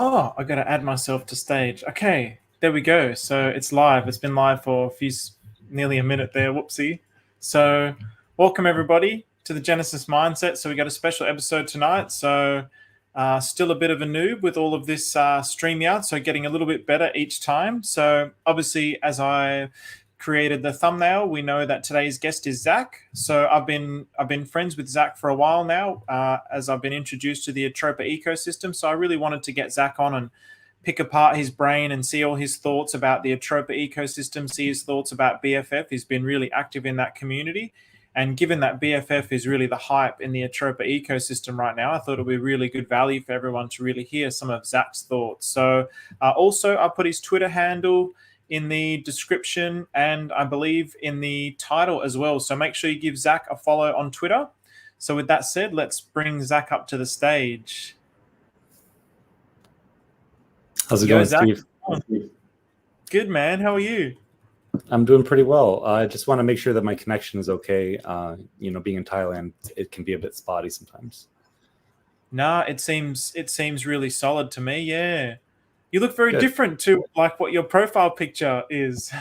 Oh, I got to add myself to stage. Okay, there we go. So it's live. It's been live for nearly a minute there. Whoopsie. So, welcome everybody to the Genesis Mindset. So we got a special episode tonight. So, still a bit of a noob with all of this StreamYard. So getting a little bit better each time. So obviously, as I created the thumbnail, we know that today's guest is Zach. So I've been friends with Zach for a while now, as I've been introduced to the Atropa ecosystem. So I really wanted to get Zach on and pick apart his brain and see all his thoughts about the Atropa ecosystem, see his thoughts about BFF. He's been really active in that community. And given that BFF is really the hype in the Atropa ecosystem right now, I thought it would be really good value for everyone to really hear some of Zach's thoughts. So also, I put his Twitter handle in the description and I believe in the title as well. So make sure you give Zach a follow on Twitter. So with that said, let's bring Zach up to the stage. How's it going, Zach? Steve? Good, man. How are you? I'm doing pretty well. I just want to make sure that my connection is okay. Being in Thailand, it can be a bit spotty sometimes. Nah, it seems really solid to me. Yeah. You look very different to like what your profile picture is.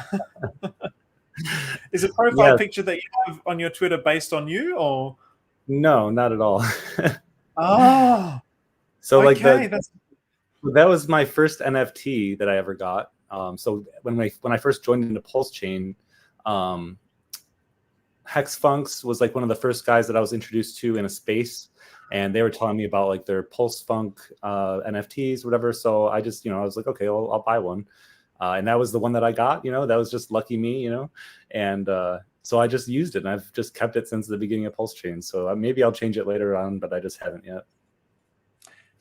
Is a profile picture that you have on your Twitter based on you or? No, not at all. So okay, that was my first NFT that I ever got. So when I first joined into Pulse Chain, Hexfunks was like one of the first guys that I was introduced to in a space. And they were telling me about like their Pulse Funk NFTs, whatever. So I just, I was like, okay, I'll buy one. And that was the one that I got, that was just lucky me, And so I just used it and I've just kept it since the beginning of Pulse Chain. So maybe I'll change it later on, but I just haven't yet.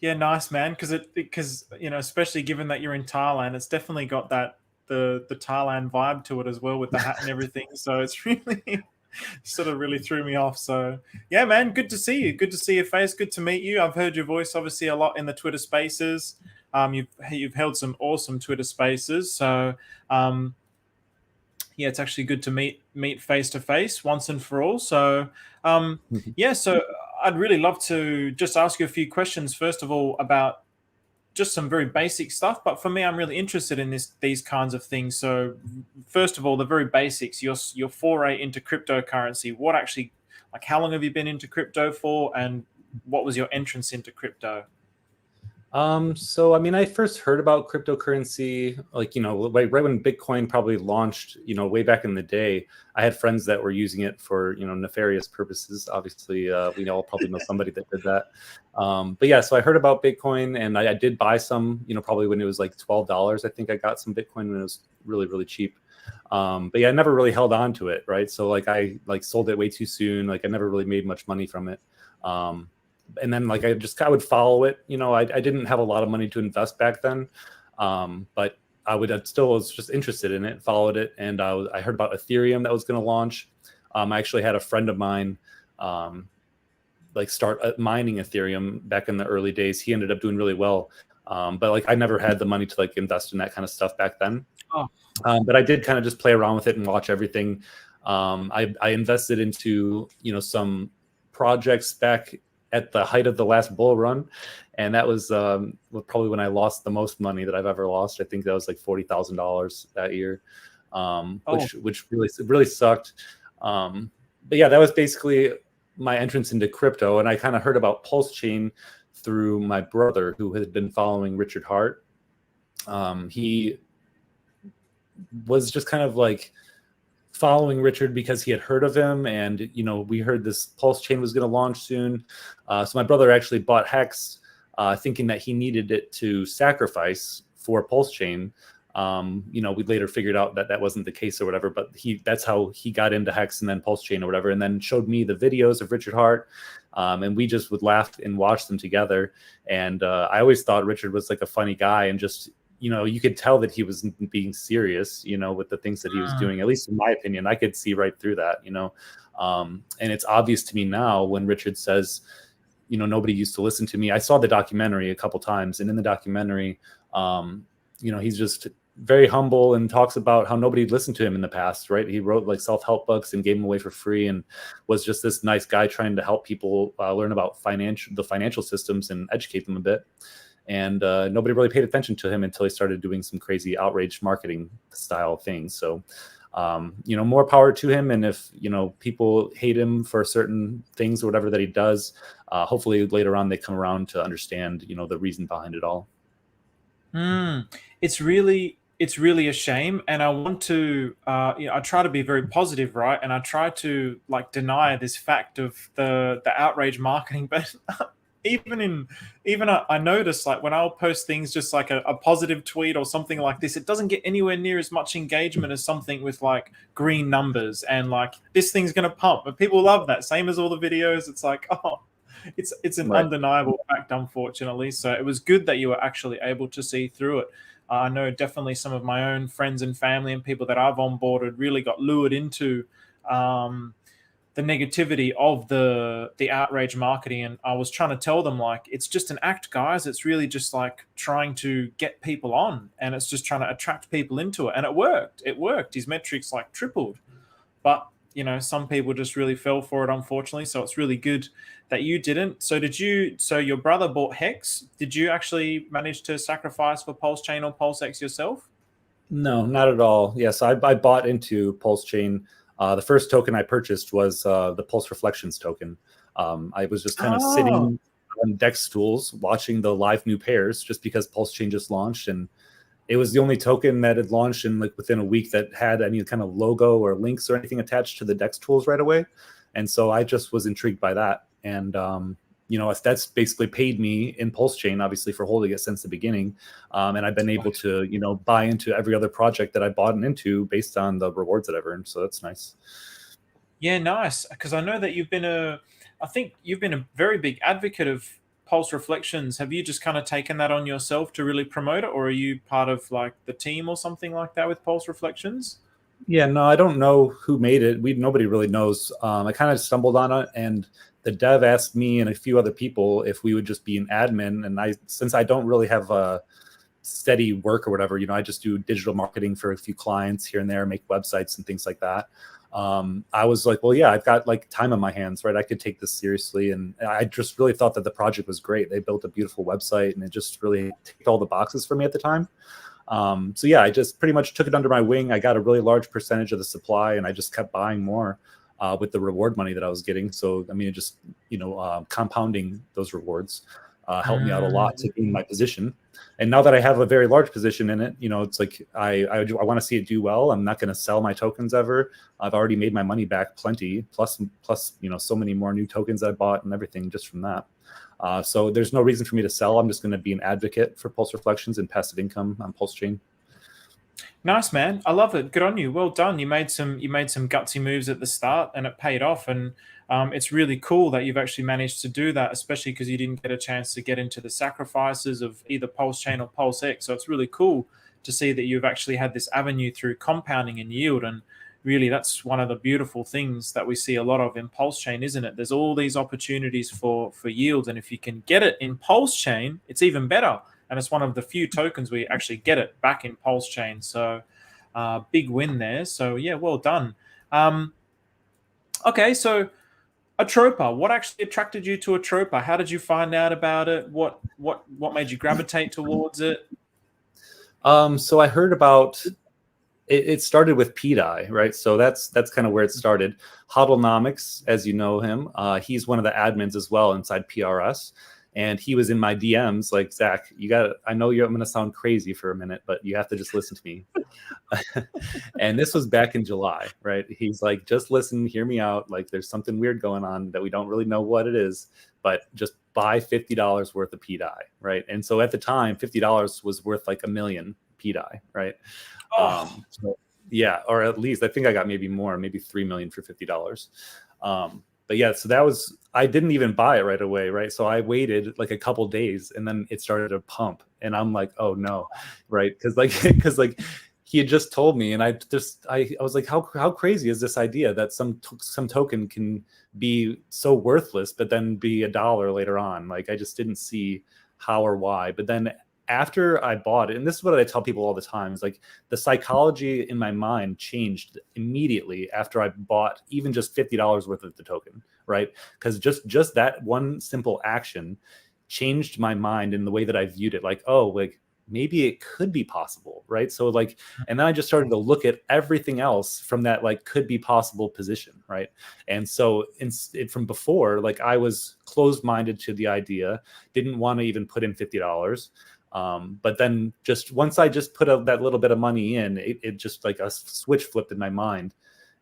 Yeah, nice, man. Because especially given that you're in Thailand, it's definitely got that the Thailand vibe to it as well with the hat and everything. So it's really sort of really threw me off. So yeah, man, good to see you. Good to see your face. Good to meet you. I've heard your voice obviously a lot in the Twitter Spaces. You've held some awesome Twitter Spaces. So yeah, it's actually good to meet face to face once and for all. So yeah, so I'd really love to just ask you a few questions. First of all, about just some very basic stuff, but for me, I'm really interested in these kinds of things. So first of all, the very basics, your foray into cryptocurrency. What actually, like, how long have you been into crypto for, and what was your entrance into crypto? So I first heard about cryptocurrency, like, right when Bitcoin probably launched, way back in the day. I had friends that were using it for, nefarious purposes. Obviously, we all probably know somebody that did that. But yeah, so I heard about Bitcoin and I did buy some, probably when it was like $12. I think I got some Bitcoin when it was really, really cheap. But yeah, I never really held on to it. Right. So like I sold it way too soon. Like I never really made much money from it. And then like I would follow it. I didn't have a lot of money to invest back then, but I was just interested in it, followed it, and I heard about Ethereum that was going to launch. I actually had a friend of mine start mining Ethereum back in the early days. He ended up doing really well, but like I never had the money to like invest in that kind of stuff back then. But I did kind of just play around with it and watch everything. I invested into some projects back at the height of the last bull run. And that was probably when I lost the most money that I've ever lost. I think that was like $40,000 that year, which really sucked. But yeah, that was basically my entrance into crypto. And I kind of heard about Pulse Chain through my brother who had been following Richard Hart. He was just kind of like following Richard because he had heard of him, and we heard this Pulse Chain was going to launch soon. So my brother actually bought Hex, thinking that he needed it to sacrifice for Pulse Chain. We later figured out that that wasn't the case or whatever, but that's how he got into Hex and then Pulse Chain or whatever, and then showed me the videos of Richard Hart, and we just would laugh and watch them together. And I always thought Richard was like a funny guy, and just you could tell that he was being serious, with the things that he was doing. At least in my opinion, I could see right through that, and it's obvious to me now when Richard says, nobody used to listen to me. I saw the documentary a couple times, and in the documentary, he's just very humble and talks about how nobody listened to him in the past, right? He wrote like self-help books and gave them away for free, and was just this nice guy trying to help people learn about the financial systems and educate them a bit. and nobody really paid attention to him until he started doing some crazy outrage marketing style things. So more power to him. And if, people hate him for certain things or whatever that he does, hopefully later on they come around to understand, the reason behind it all. It's really a shame. And I want to, I try to be very positive, right? And I try to deny this fact of the outrage marketing, but I notice when I'll post things just like a positive tweet or something like this, it doesn't get anywhere near as much engagement as something with green numbers and this thing's gonna pump. But people love that. Same as all the videos. It's it's an undeniable fact, unfortunately. So it was good that you were actually able to see through it. I know definitely some of my own friends and family and people that I've onboarded really got lured into the negativity of the outrage marketing, and I was trying to tell them it's just an act, guys. It's really just trying to get people on, and it's just trying to attract people into it, and it worked. His metrics tripled, but some people just really fell for it, unfortunately. So it's really good that you didn't. So your brother bought Hex. Did you actually manage to sacrifice for Pulse Chain or Pulse X yourself? No, not at all. Yes, I bought into Pulse Chain. The first token I purchased was the Pulse Reflections token. I was just kind of sitting on DEX stools watching the live new pairs just because Pulse Chain just launched, and it was the only token that had launched in within a week that had any kind of logo or links or anything attached to the DEX tools right away. And so I just was intrigued by that. And that's basically paid me in Pulse Chain, obviously, for holding it since the beginning. And I've been able to, buy into every other project that I bought into based on the rewards that I've earned. So that's nice. Yeah, nice. Because I know that I think you've been a very big advocate of Pulse Reflections. Have you just kind of taken that on yourself to really promote it, or are you part of the team or something like that with Pulse Reflections? Yeah, no, I don't know who made it. Nobody really knows. I kind of stumbled on it, and the dev asked me and a few other people if we would just be an admin. And since I don't really have a steady work or whatever, I just do digital marketing for a few clients here and there, make websites and things like that. I was like, well, yeah, I've got time on my hands, right? I could take this seriously. And I just really thought that the project was great. They built a beautiful website, and it just really ticked all the boxes for me at the time. So yeah, I just pretty much took it under my wing. I got a really large percentage of the supply, and I just kept buying more with the reward money that I was getting. So, I mean, it just, compounding those rewards helped me out a lot to be in my position. And now that I have a very large position in it, it's I want to see it do well. I'm not going to sell my tokens ever. I've already made my money back plenty, plus, so many more new tokens I bought and everything just from that. So there's no reason for me to sell. I'm just going to be an advocate for Pulse Reflections and passive income on Pulse Chain. Nice, man. I love it. Good on you. Well done. You made some gutsy moves at the start, and it paid off. And it's really cool that you've actually managed to do that, especially because you didn't get a chance to get into the sacrifices of either Pulse Chain or Pulse X. So it's really cool to see that you've actually had this avenue through compounding and yield. And really, that's one of the beautiful things that we see a lot of in Pulse Chain, isn't it? There's all these opportunities for yield, and if you can get it in Pulse Chain, it's even better. And it's one of the few tokens where you actually get it back in Pulse Chain. So big win there. So yeah, well done. Okay, so Atropa, what actually attracted you to Atropa? How did you find out about it? What made you gravitate towards it? So I heard about it started with PDI, right? So that's kind of where it started. Hodlnomics, as you know him, he's one of the admins as well inside PRS. And he was in my DMs like, Zach, I know I'm going to sound crazy for a minute, but you have to just listen to me. And this was back in July, right? He's like, just listen, hear me out. There's something weird going on that we don't really know what it is, but just buy $50 worth of PDI, right? And so at the time, $50 was worth $1 million PDI, right? So, yeah, or at least I think I got maybe more, maybe $3 million for $50. But yeah, so I didn't even buy it right away, right? So I waited a couple days, and then it started to pump, and I'm like, oh no, right? Because he had just told me, and I was like, how crazy is this idea that some token can be so worthless, but then be $1 later on? I just didn't see how or why. But then after I bought it, and this is what I tell people all the time, is the psychology in my mind changed immediately after I bought even just $50 worth of the token, right? Because just that one simple action changed my mind in the way that I viewed it. Like, oh, like maybe it could be possible, right? So like, and then I just started to look at everything else from that like could be possible position, right? And so from before, like I was closed-minded to the idea, didn't want to even put in $50. But then just once I just put that little bit of money in, it just like a switch flipped in my mind.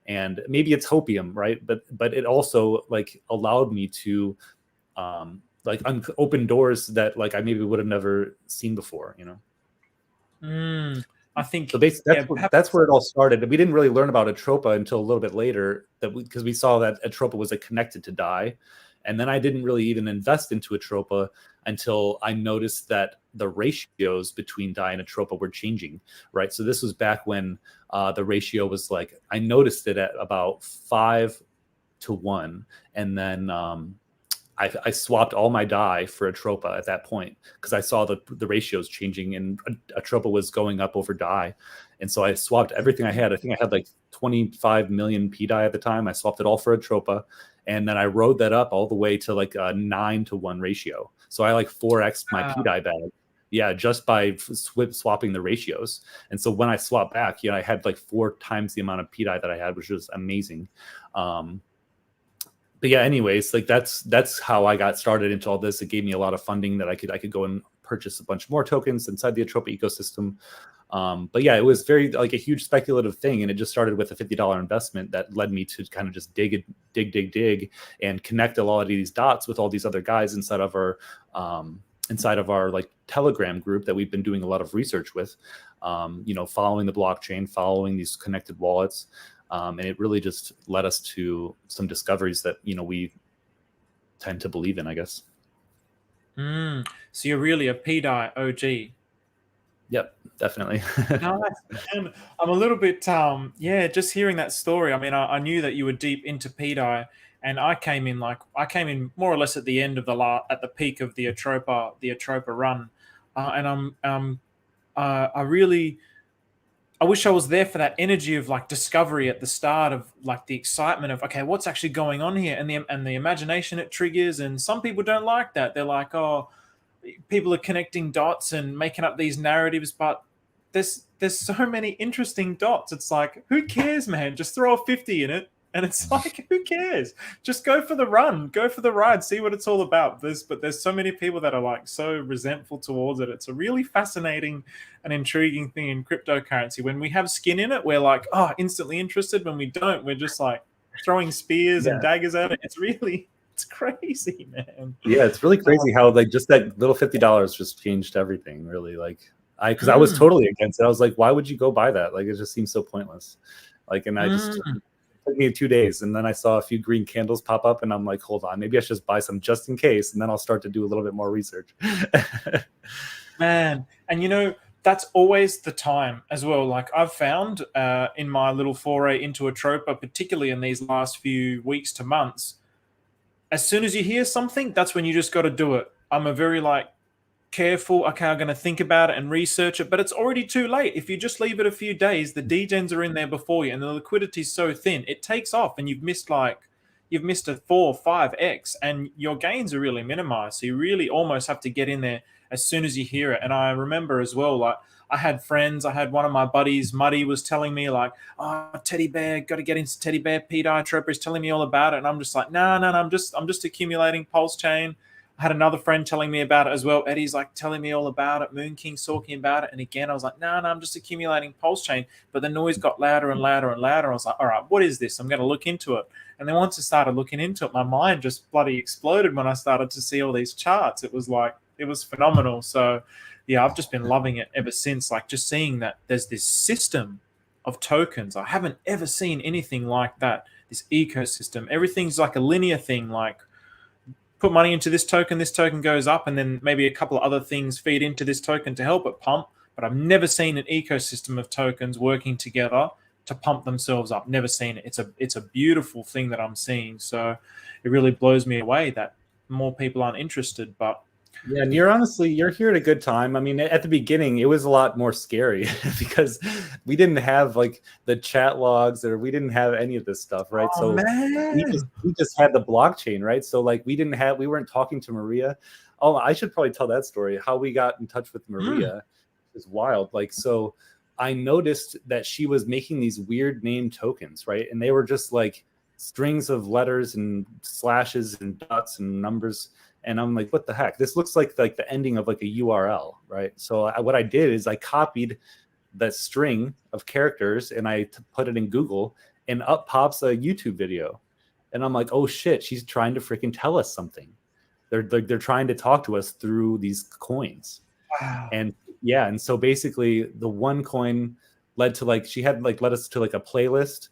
And maybe it's hopium, right? But it also like allowed me to like open doors that like I maybe would have never seen before, you know? I think so that's where it all started. We didn't really learn about Atropa until a little bit later, because we saw that Atropa was connected to dye. And then I didn't really even invest into Atropa until I noticed that the ratios between dye and Atropa were changing, right? So this was back when the ratio was like, I noticed it at about 5-1. And then I swapped all my dye for Atropa at that point, because I saw the ratios changing and Atropa was going up over dye. And so I swapped everything I had. I think I had like 25 million P dye at the time. I swapped it all for Atropa. And then I rode that up all the way to like a 9-1 ratio. So I like 4x my P dye bag. Yeah, just by swapping the ratios. And so when I swapped back, I had like 4 times the amount of P dye that I had, which was amazing. But yeah, anyways, like that's how I got started into all this. It gave me a lot of funding that I could go and purchase a bunch more tokens inside the Atropa ecosystem. But yeah, it was very like a huge speculative thing, and it just started with a $50 investment that led me to kind of just dig and connect a lot of these dots with all these other guys inside of our like Telegram group that we've been doing a lot of research with. Following the blockchain, following these connected wallets. And it really just led us to some discoveries that, we tend to believe in, I guess. So you're really a P-dye OG. Yep, definitely. Nice. And I'm a little bit, just hearing that story. I mean, I knew that you were deep into P-dye, and I came in more or less at the end of at the peak of the Atropa run, and I wish I was there for that energy of like discovery at the start, of like the excitement of, okay, what's actually going on here, and the imagination it triggers. And some people don't like that. They're like, oh, people are connecting dots and making up these narratives, but there's so many interesting dots. It's like, who cares, man? Just throw a 50 in it. And it's like, who cares? Just go for the run, go for the ride, see what it's all about. But there's so many people that are like so resentful towards it. It's a really fascinating and intriguing thing in cryptocurrency. When we have skin in it, we're like, oh, instantly interested. When we don't, we're just like throwing spears and daggers at it. It's crazy, man. Yeah, it's really crazy how like just that little $50 just changed everything, really. Like because I was totally against it. I was like, why would you go buy that? Like it just seems so pointless. Like, and I just took me 2 days, and then I saw a few green candles pop up, and I'm like, hold on, maybe I should just buy some just in case, and then I'll start to do a little bit more research. Man, and that's always the time as well. Like I've found in my little foray into Atropa, particularly in these last few weeks to months, as soon as you hear something, that's when you just got to do it. I'm a very careful, okay, I'm going to think about it and research it, but it's already too late. If you just leave it a few days, the degens are in there before you, and the liquidity is so thin, it takes off, and you've missed a 4 or 5x, and your gains are really minimized. So you really almost have to get in there as soon as you hear it. And I remember as well, I had friends, I had one of my buddies, Muddy, was telling me oh, Teddy Bear, got to get into Teddy Bear, P-dye Atropa is telling me all about it. And I'm just like, no, I'm just accumulating Pulse Chain. I had another friend telling me about it as well. Eddie's telling me all about it. Moon King's talking about it. And again, I was like, no, I'm just accumulating Pulse Chain. But the noise got louder and louder and louder. I was like, all right, what is this? I'm going to look into it. And then once I started looking into it, my mind just bloody exploded when I started to see all these charts. It was phenomenal. So yeah, I've just been loving it ever since. Just seeing that there's this system of tokens. I haven't ever seen anything like that. This ecosystem. Everything's like a linear thing. Put money into this token goes up, and then maybe a couple of other things feed into this token to help it pump. But I've never seen an ecosystem of tokens working together to pump themselves up. Never seen it. It's a beautiful thing that I'm seeing. So it really blows me away that more people aren't interested. But Yeah, and you're here at a good time. I mean, at the beginning, it was a lot more scary because we didn't have like the chat logs, or we didn't have any of this stuff, right? Oh So man. we just had the blockchain, right? So like we weren't talking to Maria. Oh, I should probably tell that story. How we got in touch with Maria is wild. Like, so I noticed that she was making these weird name tokens, right? And they were just like strings of letters and slashes and dots and numbers. And I'm like, what the heck? This looks like the ending of like a URL, right? So what I did is I copied that string of characters and I put it in Google, and up pops a YouTube video. And I'm like, oh shit, she's trying to freaking tell us something. They're trying to talk to us through these coins. Wow. And yeah, and so basically the one coin led to like, she had like led us to like a playlist,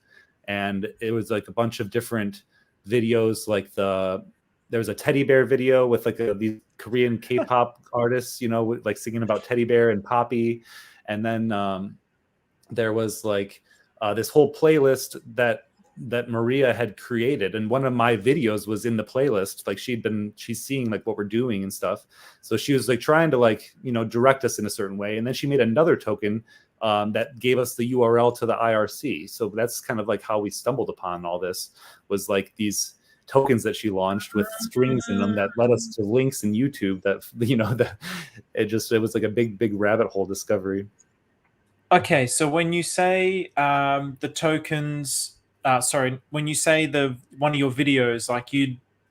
and it was like a bunch of different videos. Like there was a teddy bear video with like these Korean K-pop artists, you know, like singing about teddy bear and Poppy. And then there was like this whole playlist that Maria had created, and one of my videos was in the playlist. Like she's seeing like what we're doing and stuff, so she was like trying to like, you know, direct us in a certain way. And then she made another token that gave us the URL to the IRC. So that's kind of like how we stumbled upon all this, was like these tokens that she launched with strings in them that led us to links in YouTube that, you know, that it was like a big rabbit hole discovery. Okay, so when you say the tokens, when you say one of your videos, like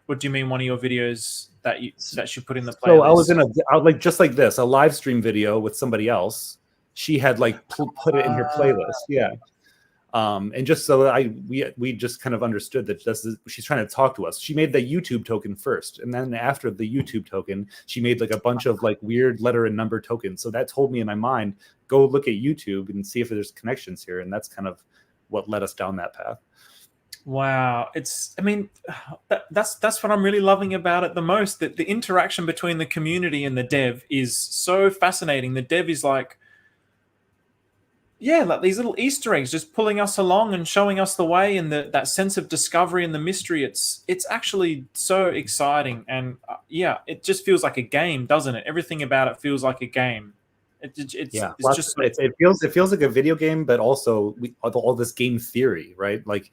what do you mean one of your videos that you put in the playlist? So I was like just like this, a live stream video with somebody else. She had like put it in her playlist, yeah. And just so that we just kind of understood that she's trying to talk to us. She made the YouTube token first, and then after the YouTube token, she made like a bunch of like weird letter and number tokens. So that told me in my mind, go look at YouTube and see if there's connections here, and that's kind of what led us down that path. Wow, I mean, that's what I'm really loving about it the most. That the interaction between the community and the dev is so fascinating. The dev is like, yeah, like these little Easter eggs just pulling us along and showing us the way, and that sense of discovery and the mystery. It's actually so exciting, and yeah, it just feels like a game, doesn't it? Everything about it feels like a game. It feels like a video game, but also all this game theory, right? Like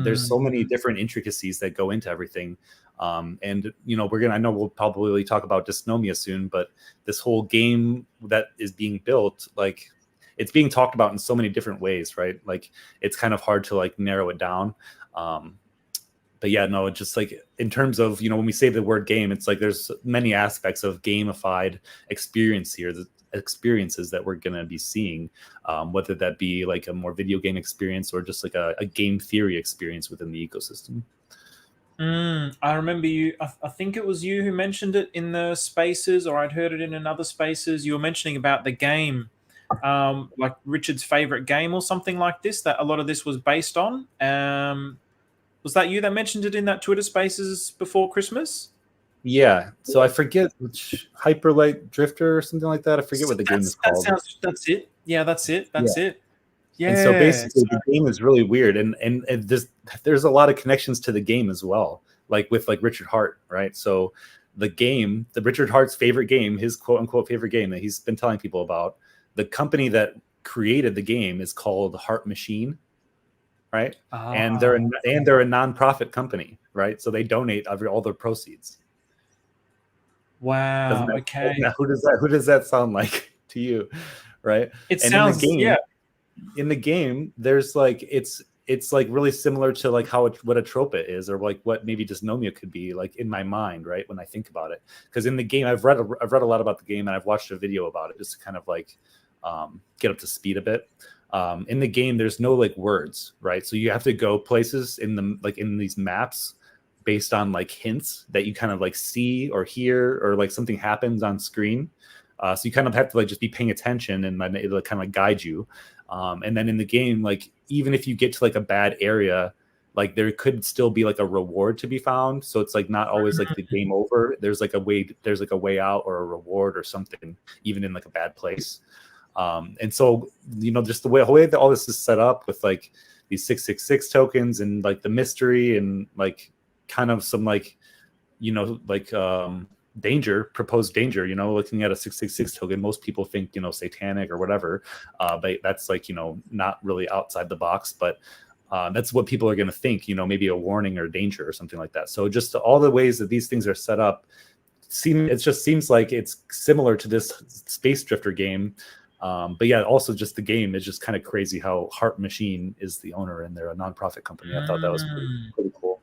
there's so many different intricacies that go into everything. And you know, I know we'll probably talk about dysnomia soon, but this whole game that is being built, like, it's being talked about in so many different ways, right? Like, it's kind of hard to like narrow it down. But yeah, no, it's just like, in terms of, you know, when we say the word game, it's like there's many aspects of gamified experience here, the experiences that we're going to be seeing, whether that be like a more video game experience or just like a game theory experience within the ecosystem. I remember you, I think it was you who mentioned it in the spaces, or I'd heard it in another spaces. You were mentioning about the game, like Richard's favorite game or something like this, that a lot of this was based on. Was that you that mentioned it in that Twitter spaces before Christmas? Yeah, so I forget which, Hyperlight Drifter or something like that. I forget what the game is called. That's it. Yeah, that's it. That's it. Yeah. And so basically, the game is really weird, and there's a lot of connections to the game as well, like with like Richard Hart, right? So the Richard Hart's favorite game, his quote unquote favorite game that he's been telling people about, the company that created the game is called Heart Machine, right? And they're a nonprofit company, right? So they donate all their proceeds. Wow. Okay. Who does that sound like to you, right? Sounds, yeah. In the game, there's like, it's like really similar to like what Atropa is, or like what maybe dysnomia could be, like in my mind, right, when I think about it. Because in the game, I've read a lot about the game, and I've watched a video about it just to kind of like get up to speed a bit. In the game, there's no like words, right? So you have to go places in these maps based on like hints that you kind of like see or hear, or like something happens on screen. So you kind of have to like just be paying attention, and then it'll kind of guide you. And then in the game, like, even if you get to like a bad area, like there could still be like a reward to be found. So it's like not always like the game over. There's like a way out, or a reward or something, even in like a bad place. And so, you know, just the way that all this is set up with like these 666 tokens, and like the mystery, and like kind of some like, you know, like proposed danger, looking at a 666 token, most people think, satanic or whatever, but that's like, not really outside the box, but that's what people are going to think, maybe a warning or danger or something like that. So just all the ways that these things are set up, it just seems like it's similar to this Space Drifter game. But yeah, also just the game is just kind of crazy how Heart Machine is the owner and they're a nonprofit company. I thought that was pretty cool.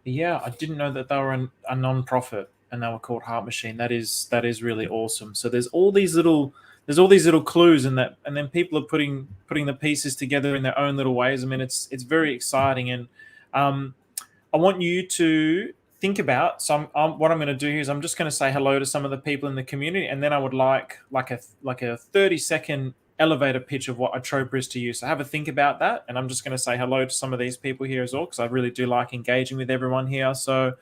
Yeah, I didn't know that they were a non-profit and they were called Heart Machine. That is really awesome. So there's all these little clues in that, and then people are putting the pieces together in their own little ways. I mean, it's very exciting, and I want you to think about. So what I'm going to do here is I'm just going to say hello to some of the people in the community, and then I would like a 30-second elevator pitch of what Atropa is to you. So have a think about that, and I'm just going to say hello to some of these people here as well, because I really do like engaging with everyone here. So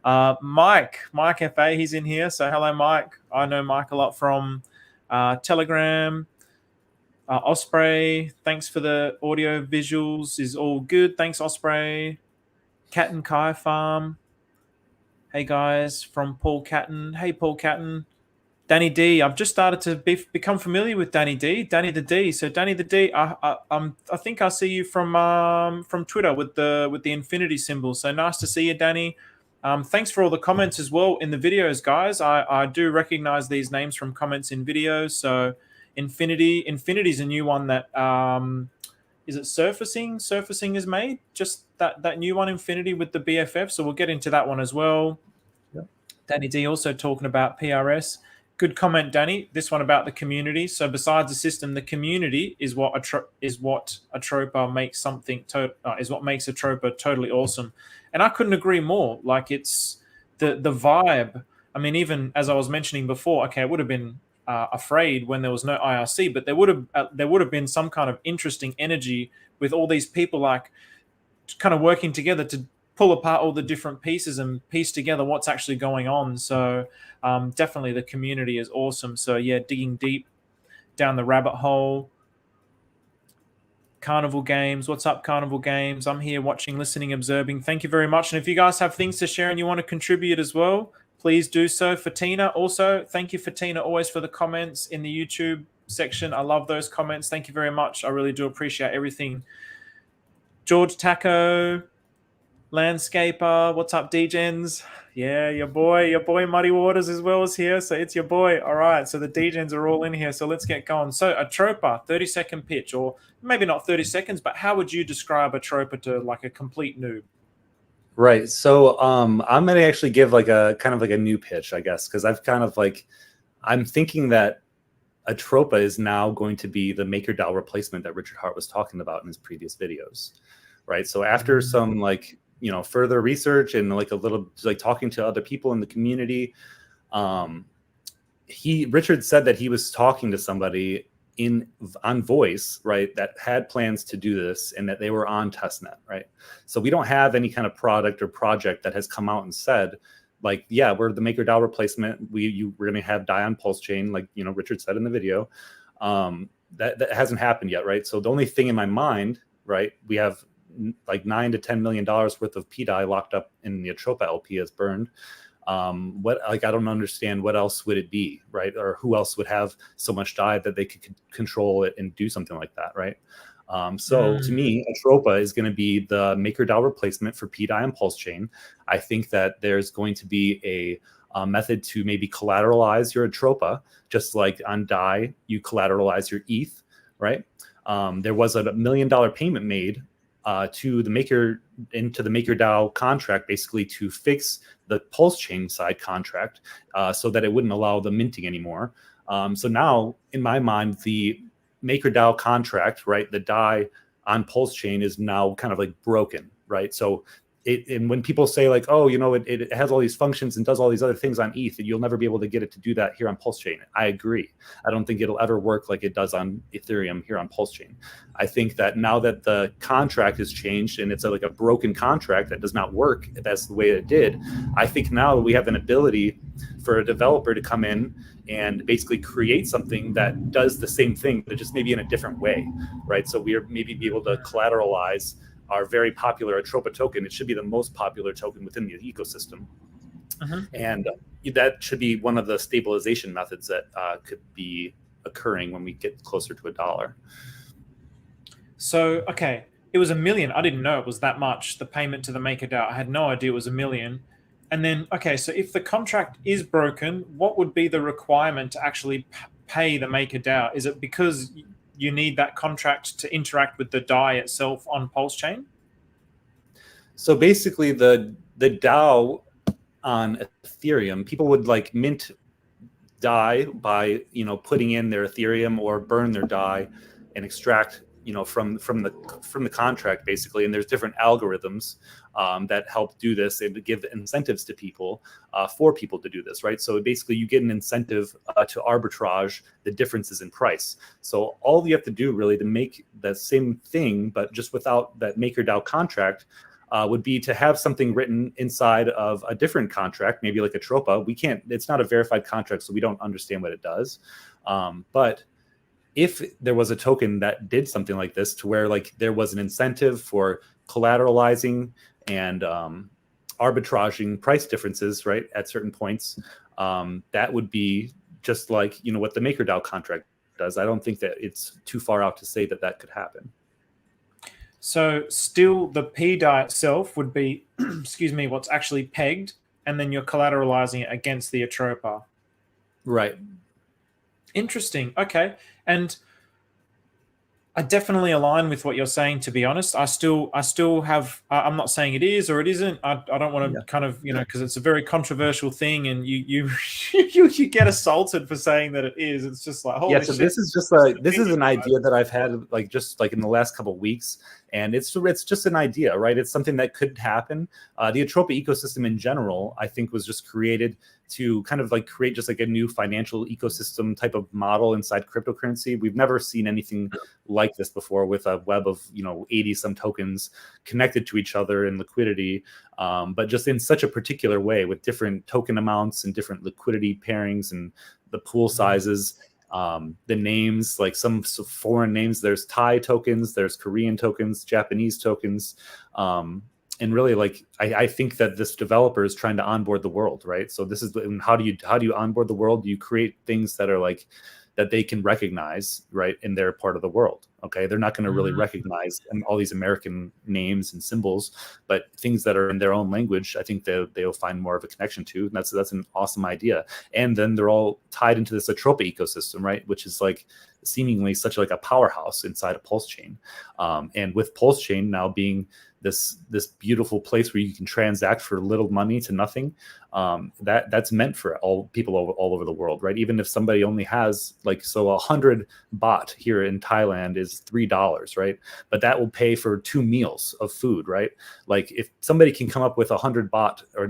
Mike FA, he's in here. So hello, Mike. I know Mike a lot from Telegram. Osprey, thanks for the audio visuals, is all good. Thanks, Osprey. Cat and Kai Farm. Hey guys, from Paul Catton. Hey Paul Catton. Danny D. I've just started to become familiar with Danny D. Danny the D. So Danny the D. I think I see you from Twitter with the infinity symbol. So nice to see you, Danny. Thanks for all the comments as well in the videos, guys. I do recognize these names from comments in videos. So Infinity's a new one that is it Surfacing? Surfacing is made. Just that new one, Infinity, with the BFF. So we'll get into that one as well. Yep. Danny D also talking about PRS. Good comment, Danny. This one about the community. So besides the system, the community is what Atropa makes is what makes Atropa totally awesome. And I couldn't agree more. Like, it's the vibe. I mean, even as I was mentioning before, okay, it would have been afraid when there was no IRC, but there would have been some kind of interesting energy with all these people like kind of working together to pull apart all the different pieces and piece together what's actually going on. So definitely the community is awesome. So yeah, digging deep down the rabbit hole. Carnival Games, what's up, Carnival Games? I'm here watching, listening, observing. Thank you very much. And if you guys have things to share and you want to contribute as well, please do so. Fatina also, thank you, Fatina, always for the comments in the YouTube section. I love those comments. Thank you very much. I really do appreciate everything. George Taco, Landscaper, what's up, Degens? Yeah, your boy Muddy Waters as well is here. So it's your boy. All right, so the Degens are all in here. So let's get going. So Atropa, 30-second pitch, or maybe not 30 seconds, but how would you describe Atropa to like a complete noob? Right. So I'm going to actually give like a kind of like a new pitch, I guess, because I'm thinking that Atropa is now going to be the MakerDAO replacement that Richard Hart was talking about in his previous videos. Right. So after some further research and like a little like talking to other people in the community, Richard said that he was talking to somebody on voice, right, that had plans to do this and that they were on testnet, right? So we don't have any kind of product or project that has come out and said, like, yeah, we're the MakerDAO replacement. We're going to have DAI on Pulse Chain, like Richard said in the video. That hasn't happened yet, right? So the only thing in my mind, right, we have like $9 to $10 million worth of PDAI locked up in the Atropa LP as burned. I don't understand what else would it be, right? Or who else would have so much DAI that they could control it and do something like that, right? To me, Atropa is going to be the MakerDAO replacement for PDAI and Pulse Chain. I think that there's going to be a method to maybe collateralize your Atropa, just like on DAI, you collateralize your ETH, right? There was a $1 million payment made to the MakerDAO contract, basically to fix the Pulse Chain side contract so that it wouldn't allow the minting anymore. So now, in my mind, the MakerDAO contract, right, the DAI on Pulse Chain is now kind of like broken, right? So and when people say like, oh, it has all these functions and does all these other things on ETH, and you'll never be able to get it to do that here on Pulse Chain. I agree. I don't think it'll ever work like it does on Ethereum here on Pulse Chain. I think that now that the contract has changed and it's like a broken contract that does not work, that's the way it did. I think now we have an ability for a developer to come in and basically create something that does the same thing, but just maybe in a different way, right? So we are maybe be able to collateralize our very popular Atropa token. It should be the most popular token within the ecosystem. And that should be one of the stabilization methods that could be occurring when we get closer to $1. So, okay, it was 1 million. I didn't know it was that much, the payment to the MakerDAO. I had no idea it was 1 million. And then, okay, so if the contract is broken, what would be the requirement to actually pay the MakerDAO? Is it because you need that contract to interact with the DAI itself on Pulse Chain? So basically, the DAO on Ethereum, people would like mint DAI by putting in their Ethereum or burn their DAI and extract from the contract basically. And there's different algorithms that help do this and give incentives to people for people to do this, right? So basically you get an incentive to arbitrage the differences in price. So all you have to do really to make the same thing, but just without that MakerDAO contract, would be to have something written inside of a different contract, maybe like Atropa. It's not a verified contract, so we don't understand what it does. But if there was a token that did something like this, to where like there was an incentive for collateralizing and arbitraging price differences, right, at certain points, that would be just like what the MakerDAO contract does. I don't think that it's too far out to say that that could happen. So still the PDAI itself would be, excuse me, what's actually pegged, and then you're collateralizing it against the Atropa. Right. Interesting. Okay. And I definitely align with what you're saying, to be honest. I still have, I'm not saying it is or it isn't. I don't want to kind of, because it's a very controversial thing, and you get assaulted for saying that it is. It's just like, holy so shit. This is an idea that I've had just in the last couple of weeks. And it's just an idea, right? It's something that could happen. The Atropa ecosystem in general, I think, was just created to kind of create just a new financial ecosystem type of model inside cryptocurrency. We've never seen anything like this before, with a web of 80 some tokens connected to each other in liquidity, but just in such a particular way, with different token amounts and different liquidity pairings and the pool sizes. The names, like some foreign names, there's Thai tokens, there's Korean tokens, Japanese tokens. And really, I think that this developer is trying to onboard the world, right? So this is how do you onboard the world? You create things that are that they can recognize, right, in their part of the world. Okay, they're not going to really recognize all these American names and symbols, but things that are in their own language, I think they'll find more of a connection to. And that's an awesome idea. And then they're all tied into this Atropa ecosystem, right, which is seemingly such a powerhouse inside of Pulse Chain. And with Pulse Chain now being this beautiful place where you can transact for little money to nothing, that's meant for all people all over the world, right? Even if somebody only has 100 baht here in Thailand is $3, right? But that will pay for 2 meals of food, right? If somebody can come up with 100 baht or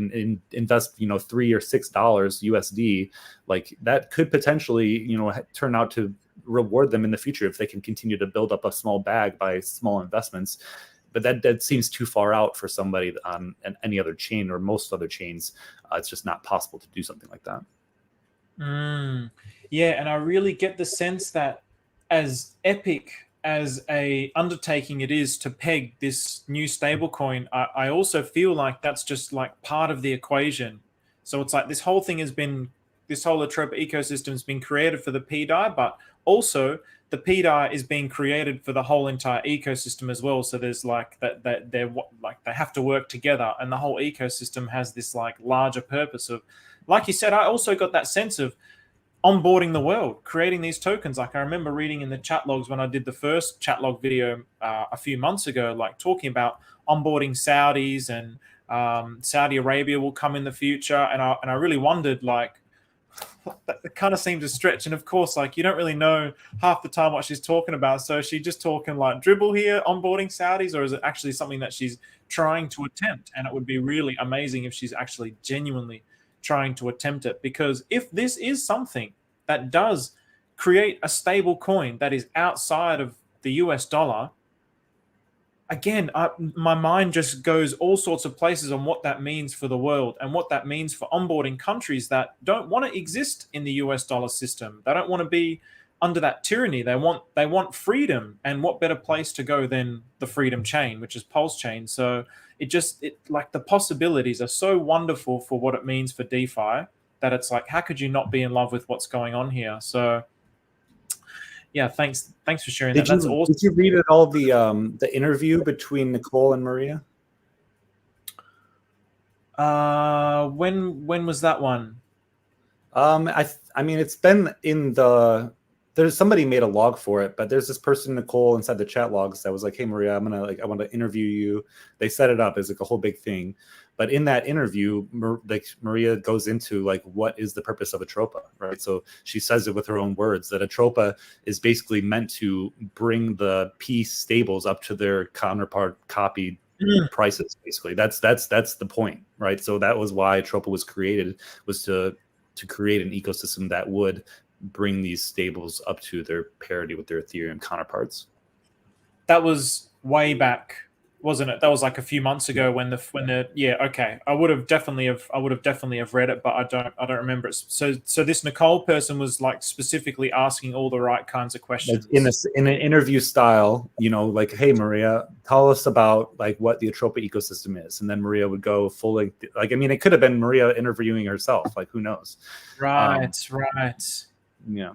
invest $3 or $6 USD, that could potentially turn out to reward them in the future if they can continue to build up a small bag by small investments. But that seems too far out for somebody on any other chain or most other chains. It's just not possible to do something like that. Yeah, and I really get the sense that as epic as a undertaking it is to peg this new stablecoin, I also feel like that's just part of the equation. So it's this whole thing this whole Atropa ecosystem has been created for the PDAI, but also the PDAI is being created for the whole entire ecosystem as well. So there's they have to work together, and the whole ecosystem has this larger purpose of, like you said, I also got that sense of onboarding the world, creating these tokens. I remember reading in the chat logs when I did the first chat log video a few months ago, talking about onboarding Saudis, and Saudi Arabia will come in the future. And I really wondered, that kind of seems a stretch. And of course, you don't really know half the time what she's talking about. So is she just talking dribble here, onboarding Saudis, or is it actually something that she's trying to attempt? And it would be really amazing if she's actually genuinely trying to attempt it, because if this is something that does create a stable coin that is outside of the US dollar, again, my mind just goes all sorts of places on what that means for the world, and what that means for onboarding countries that don't want to exist in the US dollar system. They don't want to be under that tyranny. They want freedom, and what better place to go than the freedom chain, which is Pulse Chain. So the possibilities are so wonderful for what it means for DeFi. that it's like, how could you not be in love with what's going on here? So yeah, thanks for sharing that. That's awesome. Did you read at all the interview between Nicole and Maria? When was that one? I mean, it's been in the. There's somebody made a log for it, but there's this person, Nicole, inside the chat logs that was like, "Hey Maria, I want to interview you." They set it up as like a whole big thing, but in that interview, Maria goes into like, what is the purpose of Atropa, right? So she says it with her own words that Atropa is basically meant to bring the P stables up to their counterpart copied prices. Basically, that's the point, right? So that was why Atropa was created, was to create an ecosystem that would bring these stables up to their parity with their Ethereum counterparts. That was way back, wasn't it? That was like a few months ago when the yeah, okay. I would have definitely have read it, but I don't remember it. So this Nicole person was like specifically asking all the right kinds of questions in an interview style, you know, like, "Hey Maria, tell us about like what the Atropa ecosystem is," and then Maria would go full length. Like, I mean, it could have been Maria interviewing herself. Like, who knows? Right. Yeah.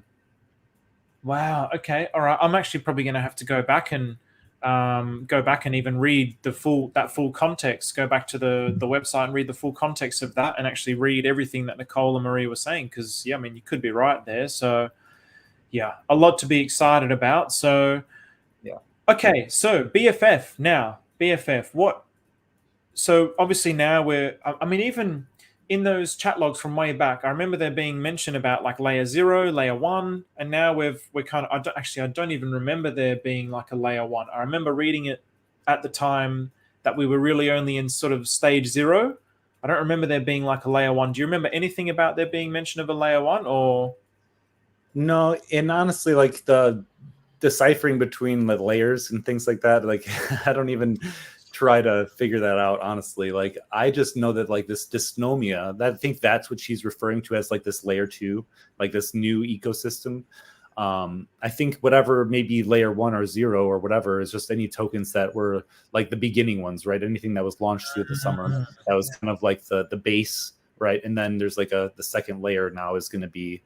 Wow. Okay. All right. I'm actually probably going to have to go back and even read that full context. Go back to the website and read the full context of that, and actually read everything that Nicole and Maria were saying. Because yeah, I mean, you could be right there. So yeah, a lot to be excited about. So yeah. Okay. So BFF now. BFF. What? So obviously now I mean, even in those chat logs from way back, I remember there being mention about like layer 0, layer 1, and now we're kind of, I don't even remember there being like a layer 1. I remember reading it at the time that we were really only in sort of stage 0. I don't remember there being like a layer 1. Do you remember anything about there being mention of a layer 1 or? No, and honestly, like the deciphering between the layers and things like that, like I don't even try to figure that out, honestly. Like, I just know that like this dysnomia, that I think that's what she's referring to as like this layer 2, like this new ecosystem. I think whatever maybe layer 1 or 0 or whatever is just any tokens that were like the beginning ones, right? Anything that was launched through the summer, that was kind of like the base, right? And then there's like the second layer now is going to be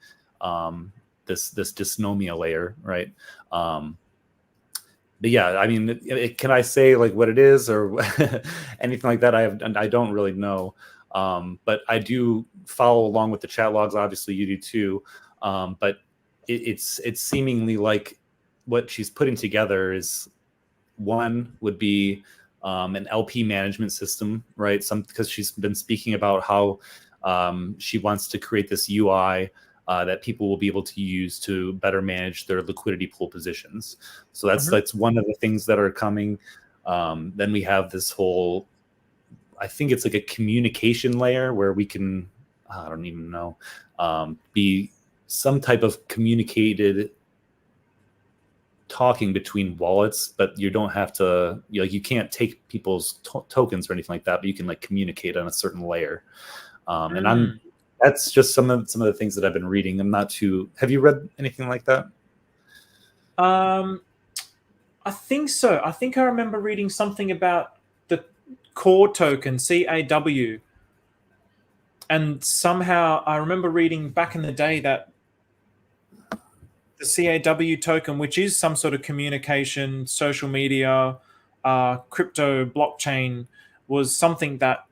this dysnomia layer, right? But yeah, I mean, can I say like what it is or anything like that? I don't really know, but I do follow along with the chat logs. Obviously, you do too. But it's seemingly like what she's putting together is, one would be an LP management system, right? Because she's been speaking about how she wants to create this UI that people will be able to use to better manage their liquidity pool positions. So that's one of the things that are coming. Then we have this whole, I think it's like a communication layer where we can, I don't even know, be some type of communicated talking between wallets, but you don't have to, you can't take people's tokens or anything like that, but you can like communicate on a certain layer. And that's just some of the things that I've been reading. I'm not too. Have you read anything like that? I think so. I think I remember reading something about the core token, CAW. And somehow I remember reading back in the day that the CAW token, which is some sort of communication, social media, crypto, blockchain, was something that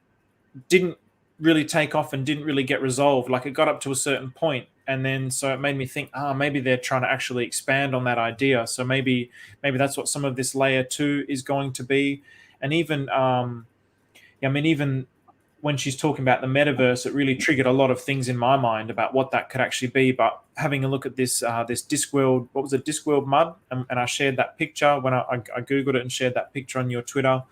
didn't really take off and didn't really get resolved. Like, it got up to a certain point, and then so it made me think, maybe they're trying to actually expand on that idea. So maybe that's what some of this layer 2 is going to be. And even even when she's talking about the metaverse, it really triggered a lot of things in my mind about what that could actually be. But having a look at this Discworld, what was it, Discworld Mud, and I shared that picture when I googled it and shared that picture on your Twitter.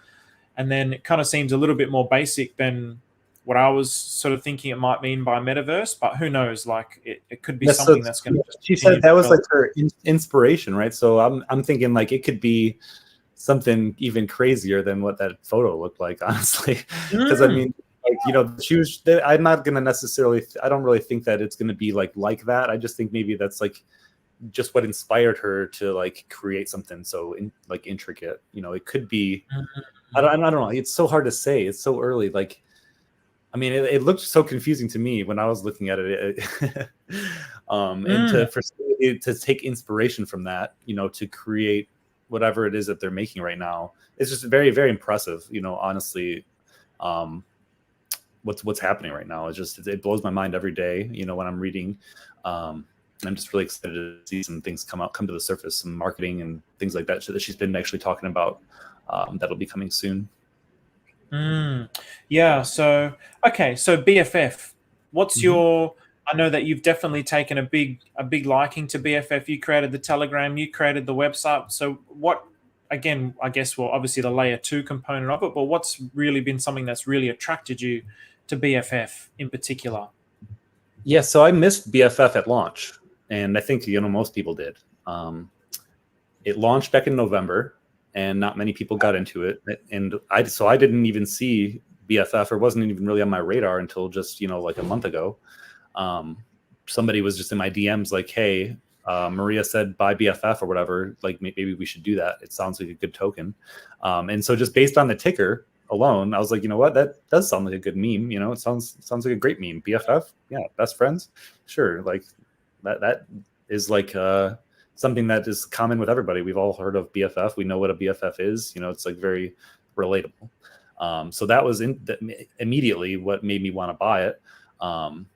And then it kind of seems a little bit more basic than what I was sort of thinking it might mean by metaverse, but who knows? Like, it could be something that's going to. She said that was like her inspiration, right? So I'm thinking like it could be something even crazier than what that photo looked like, honestly. Because I mean, like, I'm not going to necessarily. I don't really think that it's going to be like that. I just think maybe that's like just what inspired her to like create something so intricate. It could be. I don't know. It's so hard to say. It's so early. Like, I mean, it looked so confusing to me when I was looking at it. And to take inspiration from that, to create whatever it is that they're making right now, it's just very, very impressive. Honestly, what's happening right now is just, it blows my mind every day. When I'm reading, I'm just really excited to see some things come to the surface, some marketing and things like that that she's been actually talking about. That'll be coming soon. Yeah. So, okay. So BFF, what's your, I know that you've definitely taken a big liking to BFF. You created the Telegram, you created the website. So what, again, I guess, well, obviously the layer 2 component of it, but what's really been something that's really attracted you to BFF in particular? Yeah. So I missed BFF at launch, and I think, most people did. It launched back in November, and not many people got into it. And I didn't even see BFF, or wasn't even really on my radar until just, like a month ago. Somebody was just in my DMs like, hey, Maria said buy BFF or whatever. Like, maybe we should do that. It sounds like a good token. And so just based on the ticker alone, I was like, you know what? That does sound like a good meme. It sounds like a great meme. BFF. Yeah. Best friends. Sure. Like that is like, something that is common with everybody. We've all heard of BFF. We know what a BFF is. It's like very relatable. So that was immediately what made me want to buy it. And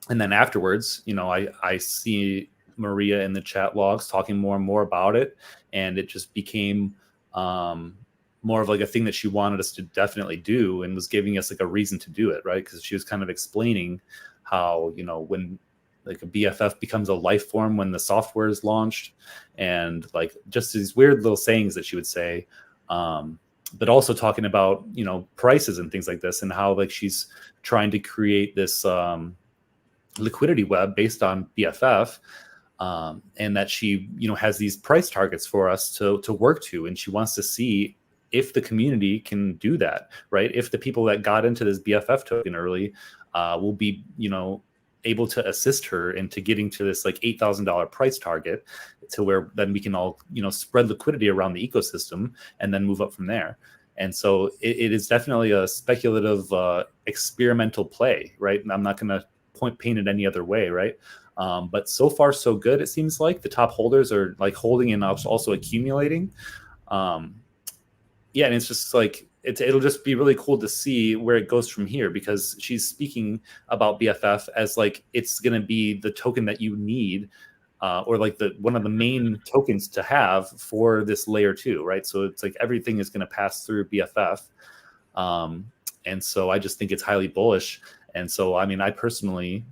then afterwards, I see Maria in the chat logs talking more and more about it. And it just became more of like a thing that she wanted us to definitely do, and was giving us like a reason to do it. Right. Because she was kind of explaining how, when like a BFF becomes a life form when the software is launched, and like just these weird little sayings that she would say, but also talking about, prices and things like this, and how like she's trying to create this liquidity web based on BFF, and that she, has these price targets for us to work to, and she wants to see if the community can do that, right? If the people that got into this BFF token early will be, able to assist her into getting to this like $8,000 price target, to where then we can all, spread liquidity around the ecosystem and then move up from there. And so it is definitely a speculative, experimental play, right? And I'm not going to paint it any other way, right? But so far so good. It seems like the top holders are like holding and also accumulating. Yeah, and it's just like it'll just be really cool to see where it goes from here, because she's speaking about BFF as like it's going to be the token that you need, or like one of the main tokens to have for this layer 2, right? So it's like everything is going to pass through BFF, and so I just think it's highly bullish. And so I mean, I personally,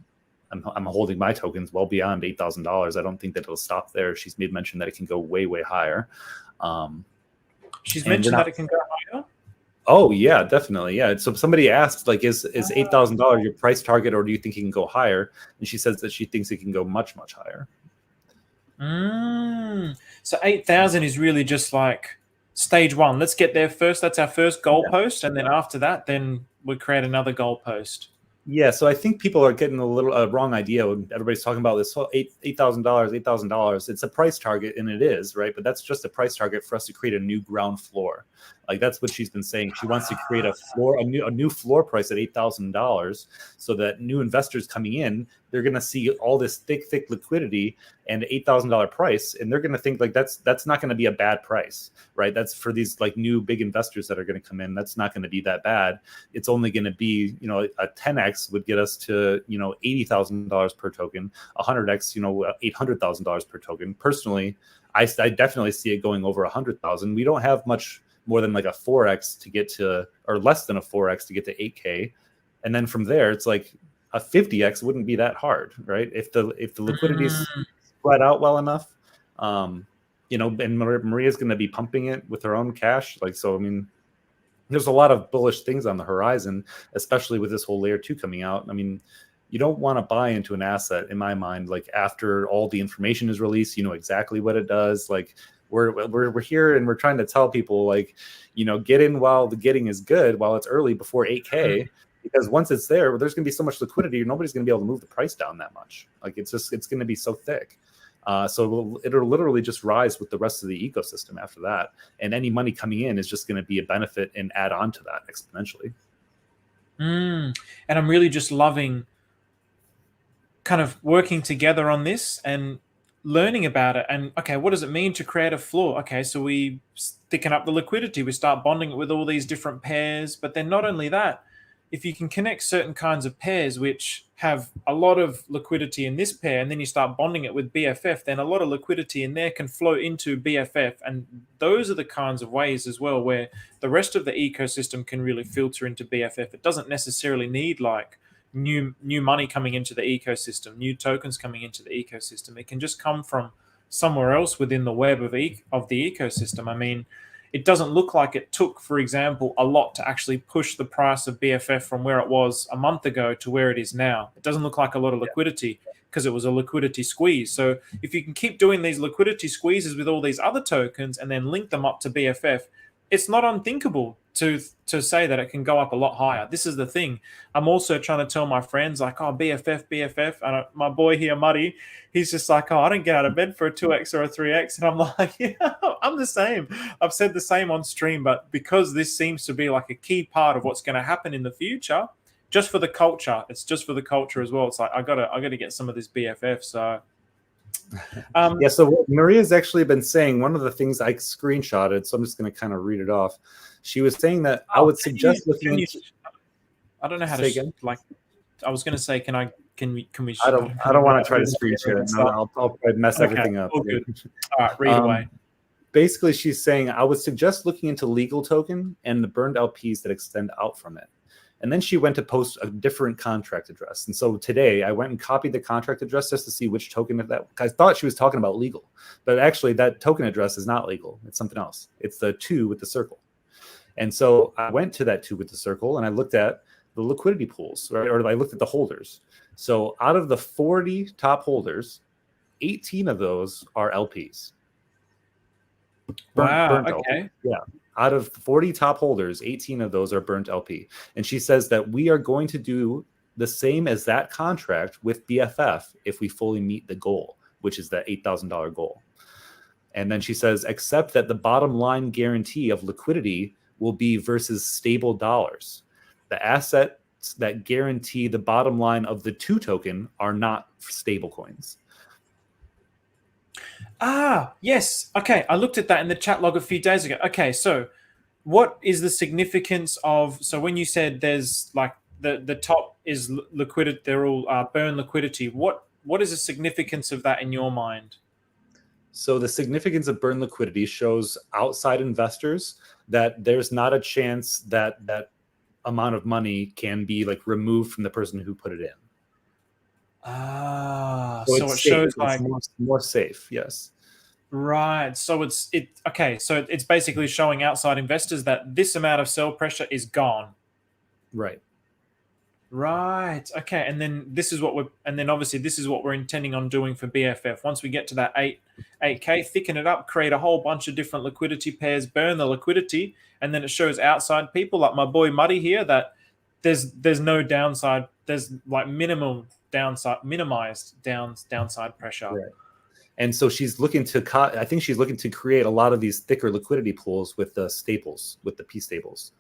I'm holding my tokens well beyond $8,000. I don't think that it'll stop there. She's made mention that it can go way, way higher. She's mentioned that it can go higher. Oh yeah, definitely. Yeah. So somebody asked, like, is $8,000 your price target, or do you think it can go higher? And she says that she thinks it can go much, much higher. So 8,000 is really just like stage 1. Let's get there first. That's our first goalpost, and then after that, then we create another goalpost. Yeah, so I think people are getting a little wrong idea when everybody's talking about this whole $8,000, $8,000. It's a price target, and it is, right? But that's just a price target for us to create a new ground floor. Like that's what she's been saying. She wants to create a new floor price at $8,000, so that new investors coming in, they're going to see all this thick liquidity and $8,000 price, and they're going to think like that's not going to be a bad price, right? That's for these like new big investors that are going to come in. That's not going to be that bad. It's only going to be, a 10x would get us to, $80,000 per token, 100x, $800,000 per token. Personally, I definitely see it going over 100,000. We don't have much more than like a 4x to get to, or less than a 4x to get to 8K. And then from there, it's like a 50x wouldn't be that hard, right? If the liquidity is spread out well enough, and Maria's going to be pumping it with her own cash. Like, so, I mean, there's a lot of bullish things on the horizon, especially with this whole layer 2 coming out. I mean, you don't want to buy into an asset, in my mind, like after all the information is released, exactly what it does. Like, we're here and we're trying to tell people, like, get in while the getting is good, while it's early, before 8K, because once it's there, there's going to be so much liquidity, nobody's going to be able to move the price down that much. Like, it's going to be so thick. So it'll literally just rise with the rest of the ecosystem after that. And any money coming in is just going to be a benefit and add on to that exponentially. And I'm really just loving kind of working together on this and learning about it. And okay, what does it mean to create a floor? Okay, so we thicken up the liquidity, we start bonding it with all these different pairs. But then not only that, if you can connect certain kinds of pairs which have a lot of liquidity in this pair, and then you start bonding it with BFF, then a lot of liquidity in there can flow into BFF. And those are the kinds of ways as well where the rest of the ecosystem can really filter into BFF. It doesn't necessarily need like new money coming into the ecosystem, new tokens coming into the ecosystem. It can just come from somewhere else within the web of the ecosystem. I mean, it doesn't look like it took, for example, a lot to actually push the price of BFF from where it was a month ago to where it is now. It doesn't look like a lot of liquidity because it was a liquidity squeeze. So if you can keep doing these liquidity squeezes with all these other tokens and then link them up to BFF, it's not unthinkable to say that it can go up a lot higher. This is the thing. I'm also trying to tell my friends like, oh, BFF. And my boy here, Muddy, he's just like, oh, I don't get out of bed for a 2x or a 3x. And I'm like, yeah, I'm the same. I've said the same on stream, but because this seems to be like a key part of what's going to happen in the future, just for the culture, it's just for the culture as well. It's like, I gotta get some of this BFF. So yeah, so what Maria's actually been saying, one of the things I screenshotted, so I'm just going to kind of read it off. She was saying that I would suggest looking into. I don't know how to again. Like. I was going to say, can we? I don't want to try to screen share it. No, I'll probably mess everything up. All good. All right, read away. Basically, she's saying I would suggest looking into legal token and the burned LPs that extend out from it. And then she went to post a different contract address. And so today I went and copied the contract address just to see which token of that. I thought she was talking about legal, but actually that token address is not legal. It's something else. It's the 2 with the circle. And so I went to that 2 with the circle and I looked at the liquidity pools, right? Or I looked at the holders. So out of the 40 top holders, 18 of those are LPs. Wow. Okay. LP. Yeah. Out of 40 top holders, 18 of those are burnt LP. And she says that we are going to do the same as that contract with BFF if we fully meet the goal, which is that $8,000 goal. And then she says, except that the bottom line guarantee of liquidity will be versus stable dollars. The assets that guarantee the bottom line of the 2 token are not stable coins. Ah, yes. Okay, I looked at that in the chat log a few days ago. Okay, so what is the significance of? So when you said there's like the top is liquidity, they're all burn liquidity. What is the significance of that in your mind? So the significance of burn liquidity shows outside investors that there's not a chance that that amount of money can be like removed from the person who put it in. Ah, so it shows like more safe. Yes. Right. So okay. So it's basically showing outside investors that this amount of sell pressure is gone. Right. Right. Okay. And then obviously this is what we're intending on doing for BFF. Once we get to that 8K, thicken it up, create a whole bunch of different liquidity pairs, burn the liquidity, and then it shows outside people like my boy Muddy here that there's no downside. There's like minimized downside pressure. Right. And so she's looking to I think she's looking to create a lot of these thicker liquidity pools with the staples, with the P staples.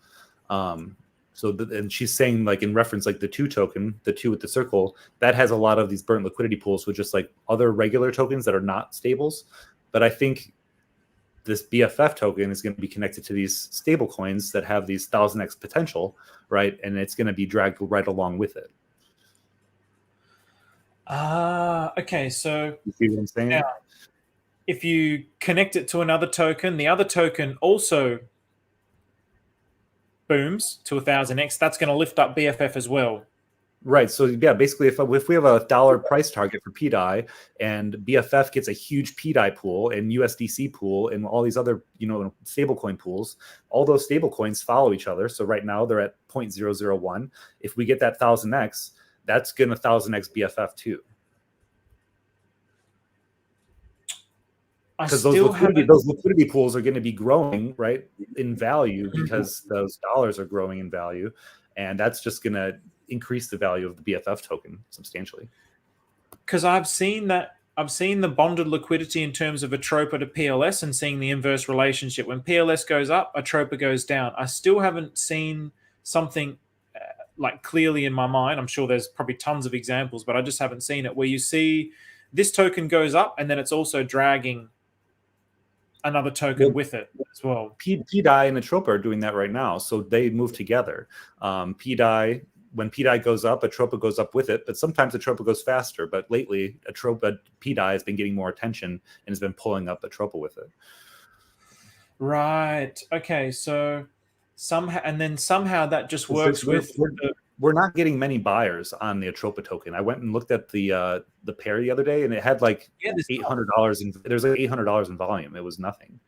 And she's saying like in reference, like the 2 token, the 2 with the circle, that has a lot of these burnt liquidity pools with just like other regular tokens that are not stables. But I think this BFF token is going to be connected to these stable coins that have these 1000x potential, right? And it's going to be dragged right along with it. Okay. So you see what I'm saying? Now, if you connect it to another token, the other token also booms to 1000x. That's going to lift up BFF as well. Right. So yeah, basically, if we have a $1 price target for PDI and BFF gets a huge PDI pool and USDC pool and all these other stablecoin pools, all those stablecoins follow each other. So right now they're at 0.001. If we get that 1000x, that's going to 1000x BFF too. Because those liquidity pools are going to be growing, right, in value because those dollars are growing in value, and that's just going to increase the value of the BFF token substantially. Because I've seen the bonded liquidity in terms of Atropa to PLS and seeing the inverse relationship. When PLS goes up, Atropa goes down. I still haven't seen something like clearly in my mind. I'm sure there's probably tons of examples, but I just haven't seen it where you see this token goes up and then it's also dragging another token with it as well. PDI and Atropa are doing that right now, so they move together. PDI, when PDI goes up, Atropa goes up with it, but sometimes Atropa goes faster. But lately, PDI has been getting more attention and has been pulling up Atropa with it. Right. Okay. So somehow that just works we're not getting many buyers on the Atropa token. I went and looked at the pair the other day, and it had like $800 in. There's like $800 in volume. It was nothing.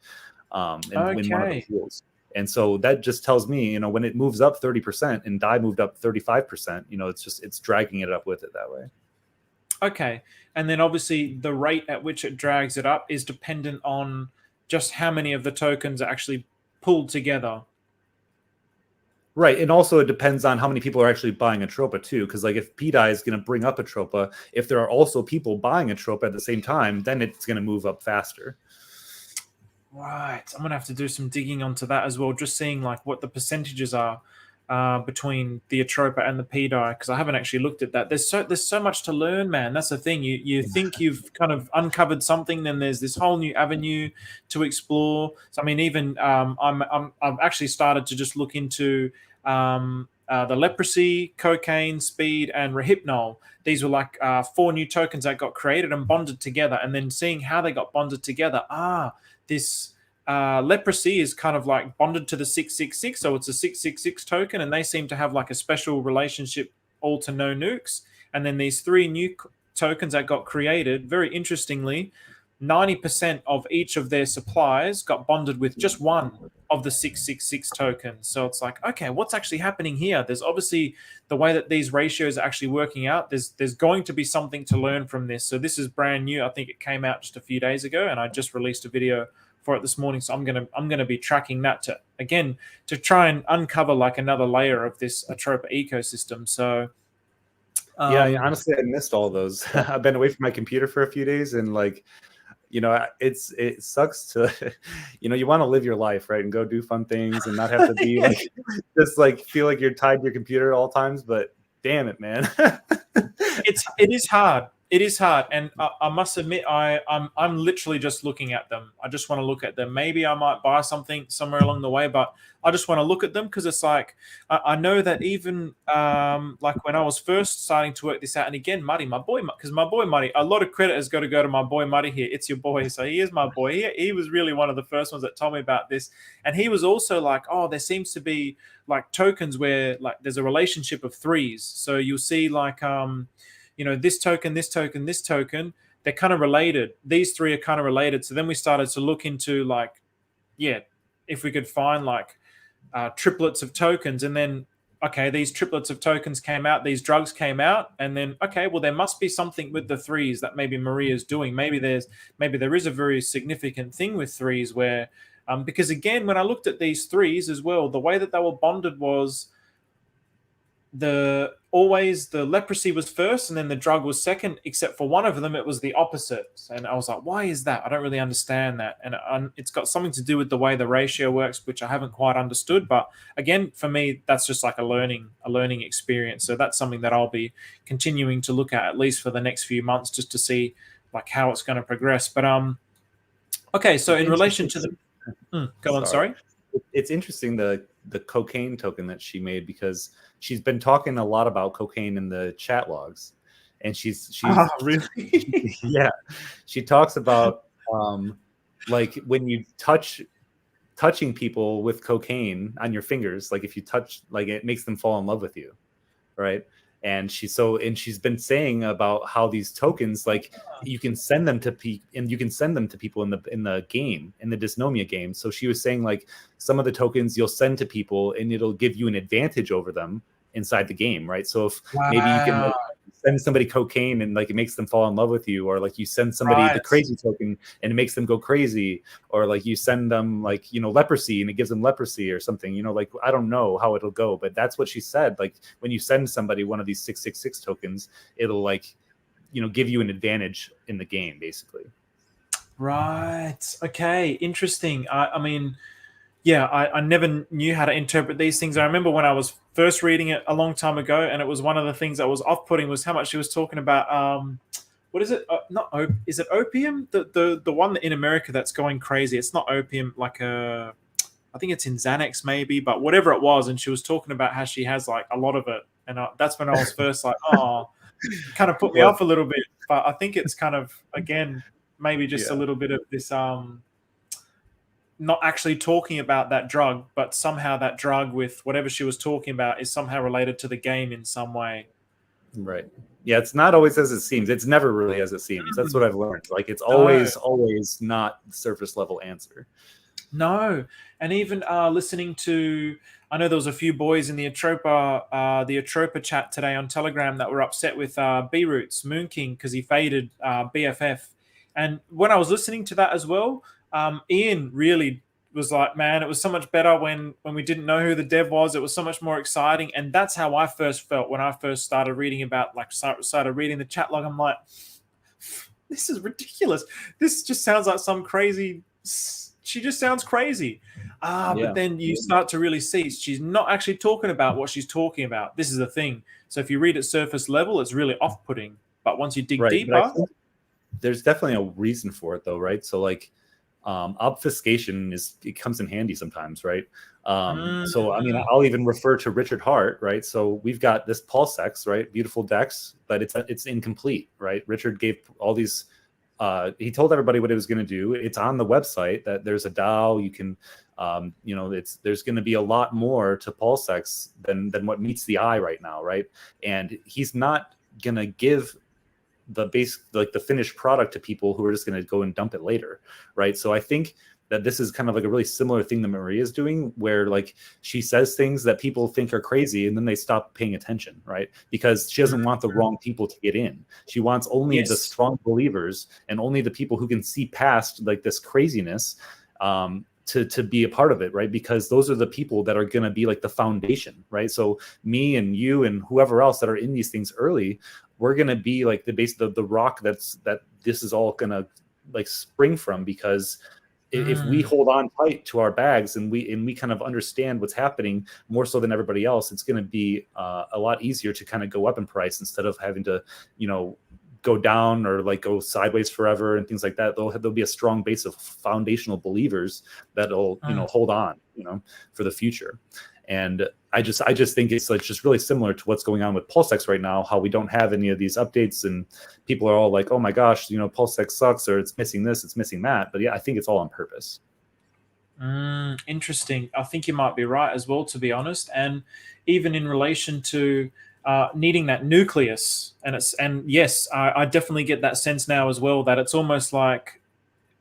In one of the pools. And so that just tells me, you know, when it moves up 30% and DAI moved up 35%, you know, it's dragging it up with it that way. Okay. And then obviously the rate at which it drags it up is dependent on just how many of the tokens are actually pulled together. Right. And also it depends on how many people are actually buying Atropa too. Because like if PDI is going to bring up Atropa, if there are also people buying Atropa at the same time, then it's going to move up faster. Right. I'm going to have to do some digging onto that as well, just seeing like what the percentages are between the Atropa and the PDI, because I haven't actually looked at that. There's so much to learn, man. That's the thing. You think you've kind of uncovered something, then there's this whole new avenue to explore. So I mean, even I've actually started to just look into the leprosy, cocaine, speed, and rehypnol. These were like 4 new tokens that got created and bonded together, and then seeing how they got bonded together. This leprosy is kind of like bonded to the 666, so it's a 666 token, and they seem to have like a special relationship, all to no nukes. And then these 3 new tokens that got created, very interestingly, 90% of each of their supplies got bonded with just one of the 666 tokens. So it's like, okay, what's actually happening here? There's obviously the way that these ratios are actually working out. There's going to be something to learn from this. So this is brand new. I think it came out just a few days ago, and I just released a video for it this morning. So I'm gonna be tracking that to try and uncover like another layer of this Atropa ecosystem. So yeah, honestly, I missed all those. I've been away from my computer for a few days, and like, you know, it sucks to, you know, you want to live your life, right, and go do fun things and not have to be like just like feel like you're tied to your computer at all times. But damn it, man, it is hard. It is hard, and I must admit, I'm literally just looking at them. I just want to look at them. Maybe I might buy something somewhere along the way, but I just want to look at them because it's like I know that even like when I was first starting to work this out, and again, Muddy, my boy, because my boy Muddy, a lot of credit has got to go to my boy Muddy here. It's your boy, so he is my boy. He was really one of the first ones that told me about this, and he was also like, oh, there seems to be like tokens where like there's a relationship of 3s. So you'll see like you know, this token, this token, this token, they're kind of related. These 3 are kind of related. So then we started to look into like, yeah, if we could find like triplets of tokens, and then, okay, these triplets of tokens came out, these drugs came out, and then, okay, well, there must be something with the 3s that maybe Maria's doing. Maybe there is a very significant thing with 3s where, because again, when I looked at these 3s as well, the way that they were bonded was the leprosy was first and then the drug was second, except for one of them it was the opposite. And I was like, why is that? I don't really understand that. And it's got something to do with the way the ratio works, which I haven't quite understood. But again, for me, that's just like a learning experience. So that's something that I'll be continuing to look at least for the next few months, just to see like how it's going to progress. But okay, so in relation to the go on, sorry. It's interesting the cocaine token that she made, because she's been talking a lot about cocaine in the chat logs, and she's really yeah, she talks about like when you touching people with cocaine on your fingers, like if you touch, like it makes them fall in love with you, right? And she's been saying about how these tokens, like you can send them to people in the game, in the dysnomia game. So she was saying like some of the tokens you'll send to people and it'll give you an advantage over them inside the game, right? So if maybe you can like, send somebody cocaine and like it makes them fall in love with you, or like you send somebody the crazy token and it makes them go crazy, or like you send them like, you know, leprosy and it gives them leprosy or something, you know, like I don't know how it'll go, but that's what she said. Like when you send somebody one of these 666 tokens, it'll like, you know, give you an advantage in the game basically. Right. Okay. Interesting. I mean, yeah, I never knew how to interpret these things. I remember when I was first reading it a long time ago, and it was one of the things that was off-putting was how much she was talking about. What is it? Is it opium? The one in America that's going crazy. It's not opium, like I think it's in Xanax maybe, but whatever it was. And she was talking about how she has like a lot of it, and that's when I was first like, oh, kind of put me off a little bit. But I think it's kind of again maybe just a little bit of this not actually talking about that drug, but somehow that drug with whatever she was talking about is somehow related to the game in some way. Right. Yeah, it's not always as it seems. It's never really as it seems. That's what I've learned. Like it's always not surface level answer. No. And even listening to, I know there was a few boys in the Atropa chat today on Telegram that were upset with B-Roots, Moon King, because he faded BFF. And when I was listening to that as well, Ian really was like, man, it was so much better when we didn't know who the dev was. It was so much more exciting. And that's how I first felt when I first started reading about, like, started reading the chat log. I'm like, this is ridiculous. This just sounds like some crazy, she just sounds crazy. But then you start to really see she's not actually talking about what she's talking about. This is the thing. So if you read at surface level, it's really off-putting. But once you dig deeper, there's definitely a reason for it though, right? So like, obfuscation it comes in handy sometimes, right? So I mean, I'll even refer to Richard Hart, right? So we've got this PulseX, right? Beautiful decks, but it's incomplete, right? Richard gave all these. He told everybody what it was going to do. It's on the website that there's a DAO. You can, there's going to be a lot more to PulseX than what meets the eye right now, right? And he's not going to give the base, like the finished product, to people who are just going to go and dump it later, right? So I think that this is kind of like a really similar thing that Maria is doing, where like she says things that people think are crazy and then they stop paying attention, right? Because she doesn't want the wrong people to get in. She wants only the strong believers and only the people who can see past like this craziness to be a part of it, right? Because those are the people that are going to be like the foundation, right? So me and you and whoever else that are in these things early, we're going to be like the base, the rock that this is all going to like spring from. Because if we hold on tight to our bags and we kind of understand what's happening more so than everybody else, it's going to be a lot easier to kind of go up in price instead of having to, go down or like go sideways forever and things like that. There'll be a strong base of foundational believers that'll, hold on, for the future. And I just think it's like just really similar to what's going on with PulseX right now, how we don't have any of these updates and people are all like, oh my gosh, PulseX sucks, or it's missing this, it's missing that. But yeah, I think it's all on purpose. Interesting. I think you might be right as well, to be honest. And even in relation to needing that nucleus, and yes, I definitely get that sense now as well, that it's almost like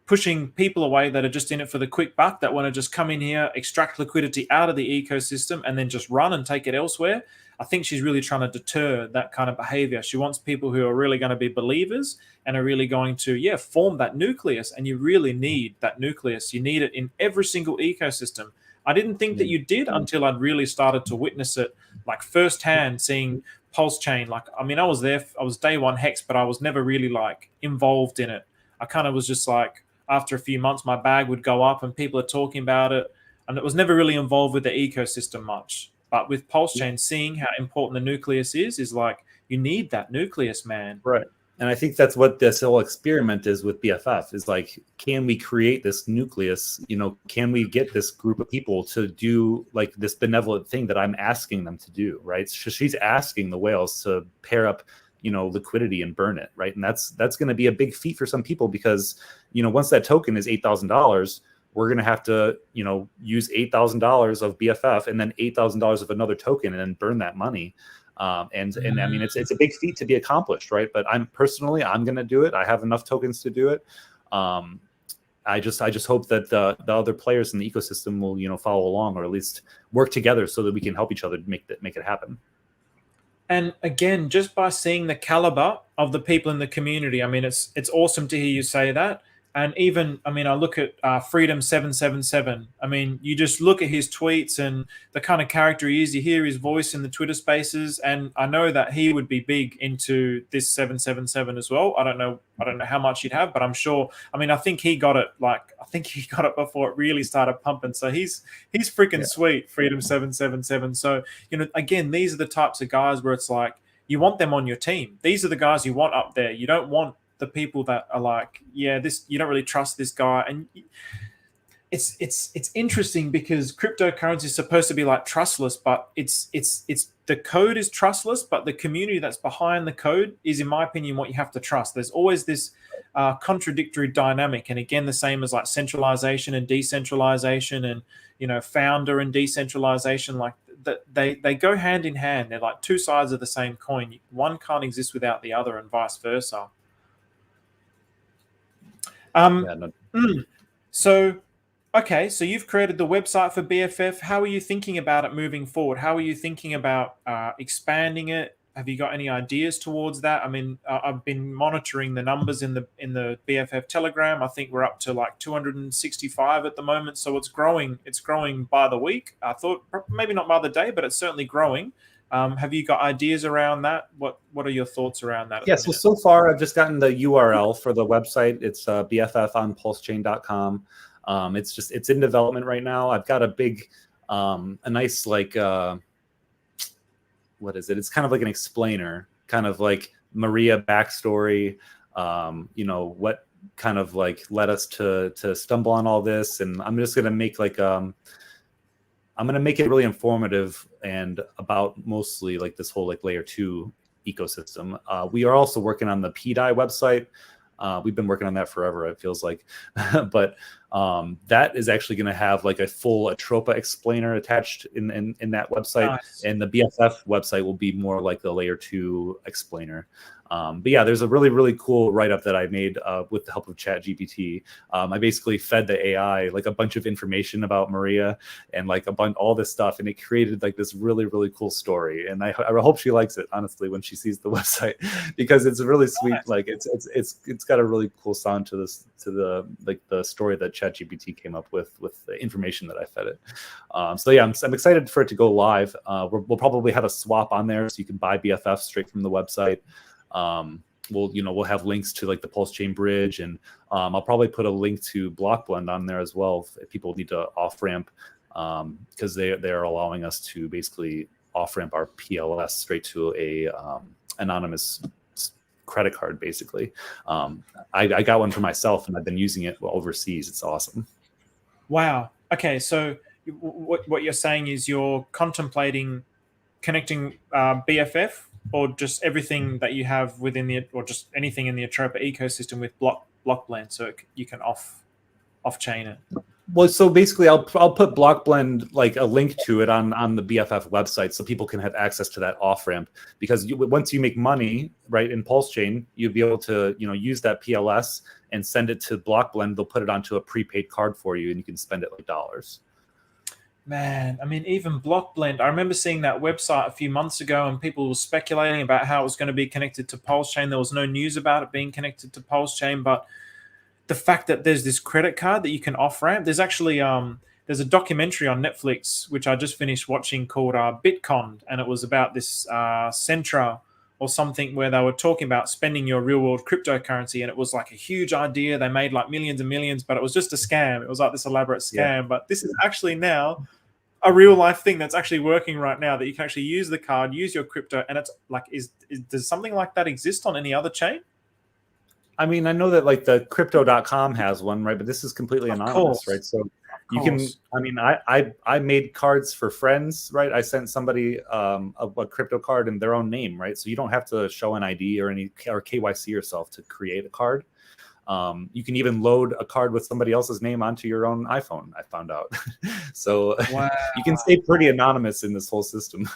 pushing people away that are just in it for the quick buck, that want to just come in here, extract liquidity out of the ecosystem and then just run and take it elsewhere. I think she's really trying to deter that kind of behavior. She wants people who are really going to be believers and are really going to, form that nucleus. And you really need that nucleus. You need it in every single ecosystem. I didn't think that you did until I'd really started to witness it, like firsthand, seeing Pulse Chain. Like, I mean, I was there, I was day one Hex, but I was never really like involved in it. I kind of was just like, after a few months, my bag would go up and people are talking about it. And it was never really involved with the ecosystem much. But with Pulse Chain, seeing how important the nucleus is like, you need that nucleus, man. Right. And I think that's what this whole experiment is with BFF, is like, can we create this nucleus? Can we get this group of people to do like this benevolent thing that I'm asking them to do, right? So she's asking the whales to pair up liquidity and burn it, right? And that's going to be a big feat for some people, because once that token is $8,000, we're going to have to use $8,000 of BFF and then $8,000 of another token and then burn that money. And I mean, it's a big feat to be accomplished, right? But I'm going to do it. I have enough tokens to do it. I just hope that the other players in the ecosystem will follow along, or at least work together so that we can help each other make it happen. And again, just by seeing the caliber of the people in the community, I mean, it's awesome to hear you say that. And even, I mean, I look at Freedom 777. I mean, you just look at his tweets and the kind of character he is. You hear his voice in the Twitter Spaces, and I know that he would be big into this 777 as well. I don't know how much he'd have, but I'm sure. I mean, I think he got it. I think he got it before it really started pumping. So he's freaking sweet, Freedom 777. So again, these are the types of guys where it's like you want them on your team. These are the guys you want up there. You don't want the people that are like, yeah, this, you don't really trust this guy. And it's interesting because cryptocurrency is supposed to be like trustless, but it's the code is trustless, but the community that's behind the code is, in my opinion, what you have to trust. There's always this contradictory dynamic, and again, the same as like centralization and decentralization, and founder and decentralization, like that they go hand in hand. They're like two sides of the same coin. One can't exist without the other, and vice versa. So, okay, so you've created the website for BFF. How are you thinking about it moving forward? How are you thinking about expanding it? Have you got any ideas towards that? I mean, I've been monitoring the numbers in the BFF Telegram. I think we're up to like 265 at the moment, so it's growing. It's growing by the week. I thought maybe not by the day, but it's certainly growing. Have you got ideas around that? What are your thoughts around that? Yeah, so far I've just gotten the URL for the website. It's bffonpulsechain.com. It's in development right now. I've got a big, a nice like, what is it? It's kind of like an explainer, kind of like Maria backstory. What kind of like led us to stumble on all this, and I'm just gonna make like I'm going to make it really informative and about mostly like this whole like layer 2 ecosystem. We are also working on the PDI website. We've been working on that forever, it feels like. But that is actually going to have like a full Atropa explainer attached in that website. Nice. And the BFF website will be more like the layer 2 explainer. But yeah, there's a really, really cool write-up that I made with the help of ChatGPT. I basically fed the AI like a bunch of information about Maria and like all this stuff, and it created like this really, really cool story. And I hope she likes it, honestly, when she sees the website, because it's really sweet. Like it's got a really cool sound to the story that ChatGPT came up with the information that I fed it. So yeah, I'm excited for it to go live. We'll probably have a swap on there, so you can buy BFF straight from the website. We'll have links to like the Pulse Chain Bridge, and I'll probably put a link to Blockblend on there as well if people need to off ramp, because they are allowing us to basically off ramp our PLS straight to a anonymous credit card. Basically, I got one for myself, and I've been using it overseas. It's awesome. Wow. Okay, so what you're saying is you're contemplating connecting BFF, or just everything that you have within or just anything in the Atropa ecosystem with Blockblend, so you can off chain it. Well, so basically, I'll put Blockblend, like a link to it on the BFF website, so people can have access to that off ramp. Because once you make money, right, in Pulse Chain, you'll be able to use that PLS and send it to Blockblend. They'll put it onto a prepaid card for you, and you can spend it like dollars. Man, I mean, even Blockblend, I remember seeing that website a few months ago, and people were speculating about how it was going to be connected to Pulse Chain. There was no news about it being connected to Pulse Chain, but the fact that there's this credit card that you can off-ramp, there's actually there's a documentary on Netflix, which I just finished watching, called Bitcoin, and it was about this Centra or something, where they were talking about spending your real-world cryptocurrency, and it was like a huge idea. They made like millions and millions, but it was just a scam. It was like this elaborate scam. Yeah. But this is actually now a real-life thing that's actually working right now, that you can actually use the card, use your crypto, and it's like, does something like that exist on any other chain? I mean, I know that like the crypto.com has one, right? But this is completely anonymous, right? So you can, I mean, I made cards for friends, right? I sent somebody a crypto card in their own name, right? So you don't have to show an ID or KYC yourself to create a card. You can even load a card with somebody else's name onto your own iPhone, I found out. So wow. You can stay pretty anonymous in this whole system.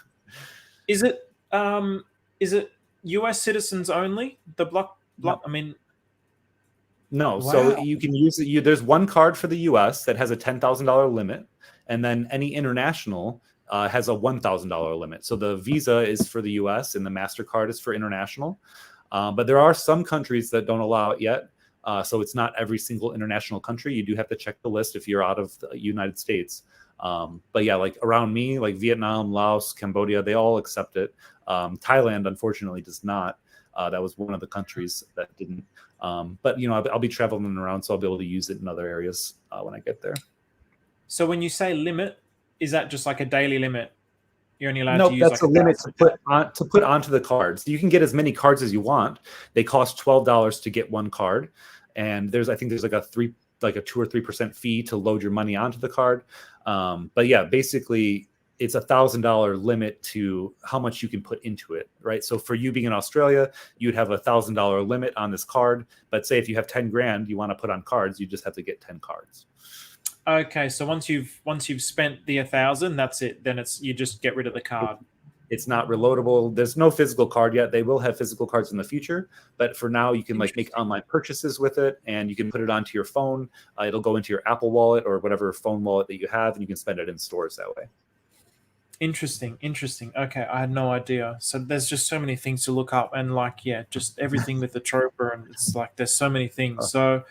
Is it US citizens only? The block I mean, no. Wow. So you can use it. There's one card for the US that has a $10,000 limit, and then any international has a $1,000 limit. So the Visa is for the US and the MasterCard is for international. But there are some countries that don't allow it yet. So it's not every single international country. You do have to check the list if you're out of the United States. But yeah, like around me, like Vietnam, Laos, Cambodia, they all accept it. Thailand, unfortunately, does not. That was one of the countries that didn't. But you know, I'll be traveling around, so I'll be able to use it in other areas when I get there. So when you say limit, is that just like a daily limit? You're only allowed Nope, to use that's like a limit to put onto the cards. You can get as many cards as you want. They cost $12 to get one card, and I think there's like a 2 or 3% fee to load your money onto the card. But yeah, basically it's $1,000 limit to how much you can put into it, right? So for you being in Australia, you'd have $1,000 limit on this card. But say if you have 10 grand you want to put on cards, you just have to get 10 cards. Okay, so once you've spent the 1,000, that's it. Then you just get rid of the card. It's not reloadable. There's no physical card yet. They will have physical cards in the future, but for now you can like make online purchases with it, and you can put it onto your phone. It'll go into your Apple Wallet or whatever phone wallet that you have, and you can spend it in stores that way. Interesting. Okay, I had no idea. So there's just so many things to look up, and like, yeah, just everything with the Atropa, and it's like there's so many things. So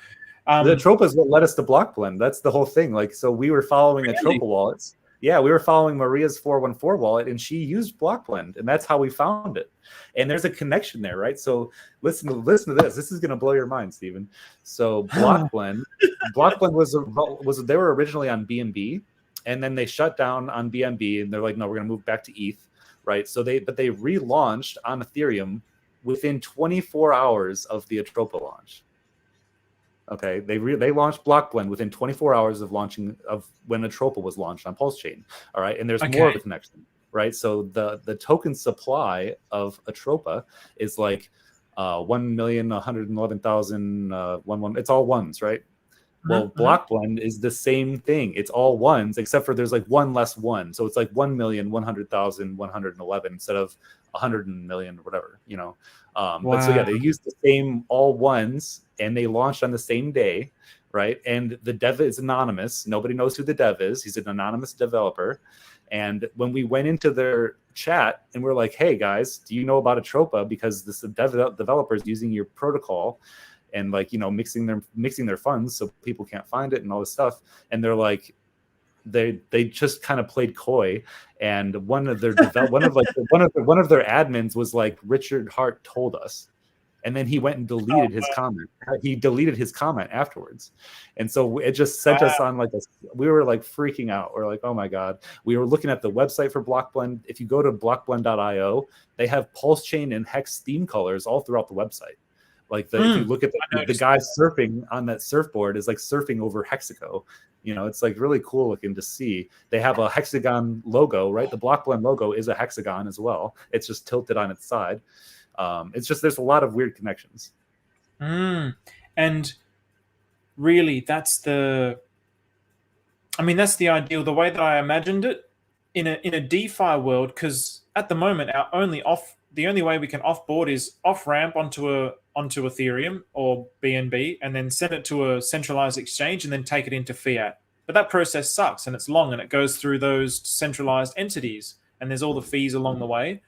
the Atropa is what led us to Block Blend. That's the whole thing. Like, so we were following Atropa wallets. Yeah, we were following Maria's 414 wallet, and she used Block Blend, and that's how we found it. And there's a connection there, right? So listen to this. This is going to blow your mind, Stephen. So Block Blend was they were originally on BNB, and then they shut down on BNB, and they're like, no, we're going to move back to ETH, right? So they relaunched on Ethereum within 24 hours of the Atropa launch. Okay, they launched Block Blend within 24 hours of when Atropa was launched on Pulse Chain. All right, and there's more of a connection, right? So the token supply of Atropa is like 1,111,000. It's all ones, right? Well, Block Blend is the same thing. It's all ones, except for there's like one less one. So it's like 1,100,111 instead of 100 million or whatever, you know. But so yeah, they used the same all ones, and they launched on the same day, right? And the dev is anonymous. Nobody knows who the dev is. He's an anonymous developer. And when we went into their chat and we're like, hey guys, do you know about Atropa? Because this developer is using your protocol and like, you know, mixing their funds so people can't find it and all this stuff. And they're like, they just kind of played coy, and one of their admins was like, Richard Hart told us, and then he went and deleted his comment. He deleted his comment afterwards, and so it just sent us on like we were like freaking out. We're like, oh my god. We were looking at the website for Blockblend. If you go to blockblend.io, they have Pulse Chain and Hex theme colors all throughout the website. Like if you look at the guy surfing on that surfboard is like surfing over Hexaco. You know, it's like really cool looking to see. They have a hexagon logo, right? The Block Blend logo is a hexagon as well. It's just tilted on its side. It's just there's a lot of weird connections. And really, that's the ideal. The way that I imagined it in a DeFi world, because at the moment the only way we can offboard is off ramp onto Ethereum or BNB, and then send it to a centralized exchange and then take it into fiat. But that process sucks, and it's long, and it goes through those centralized entities, and there's all the fees along the way.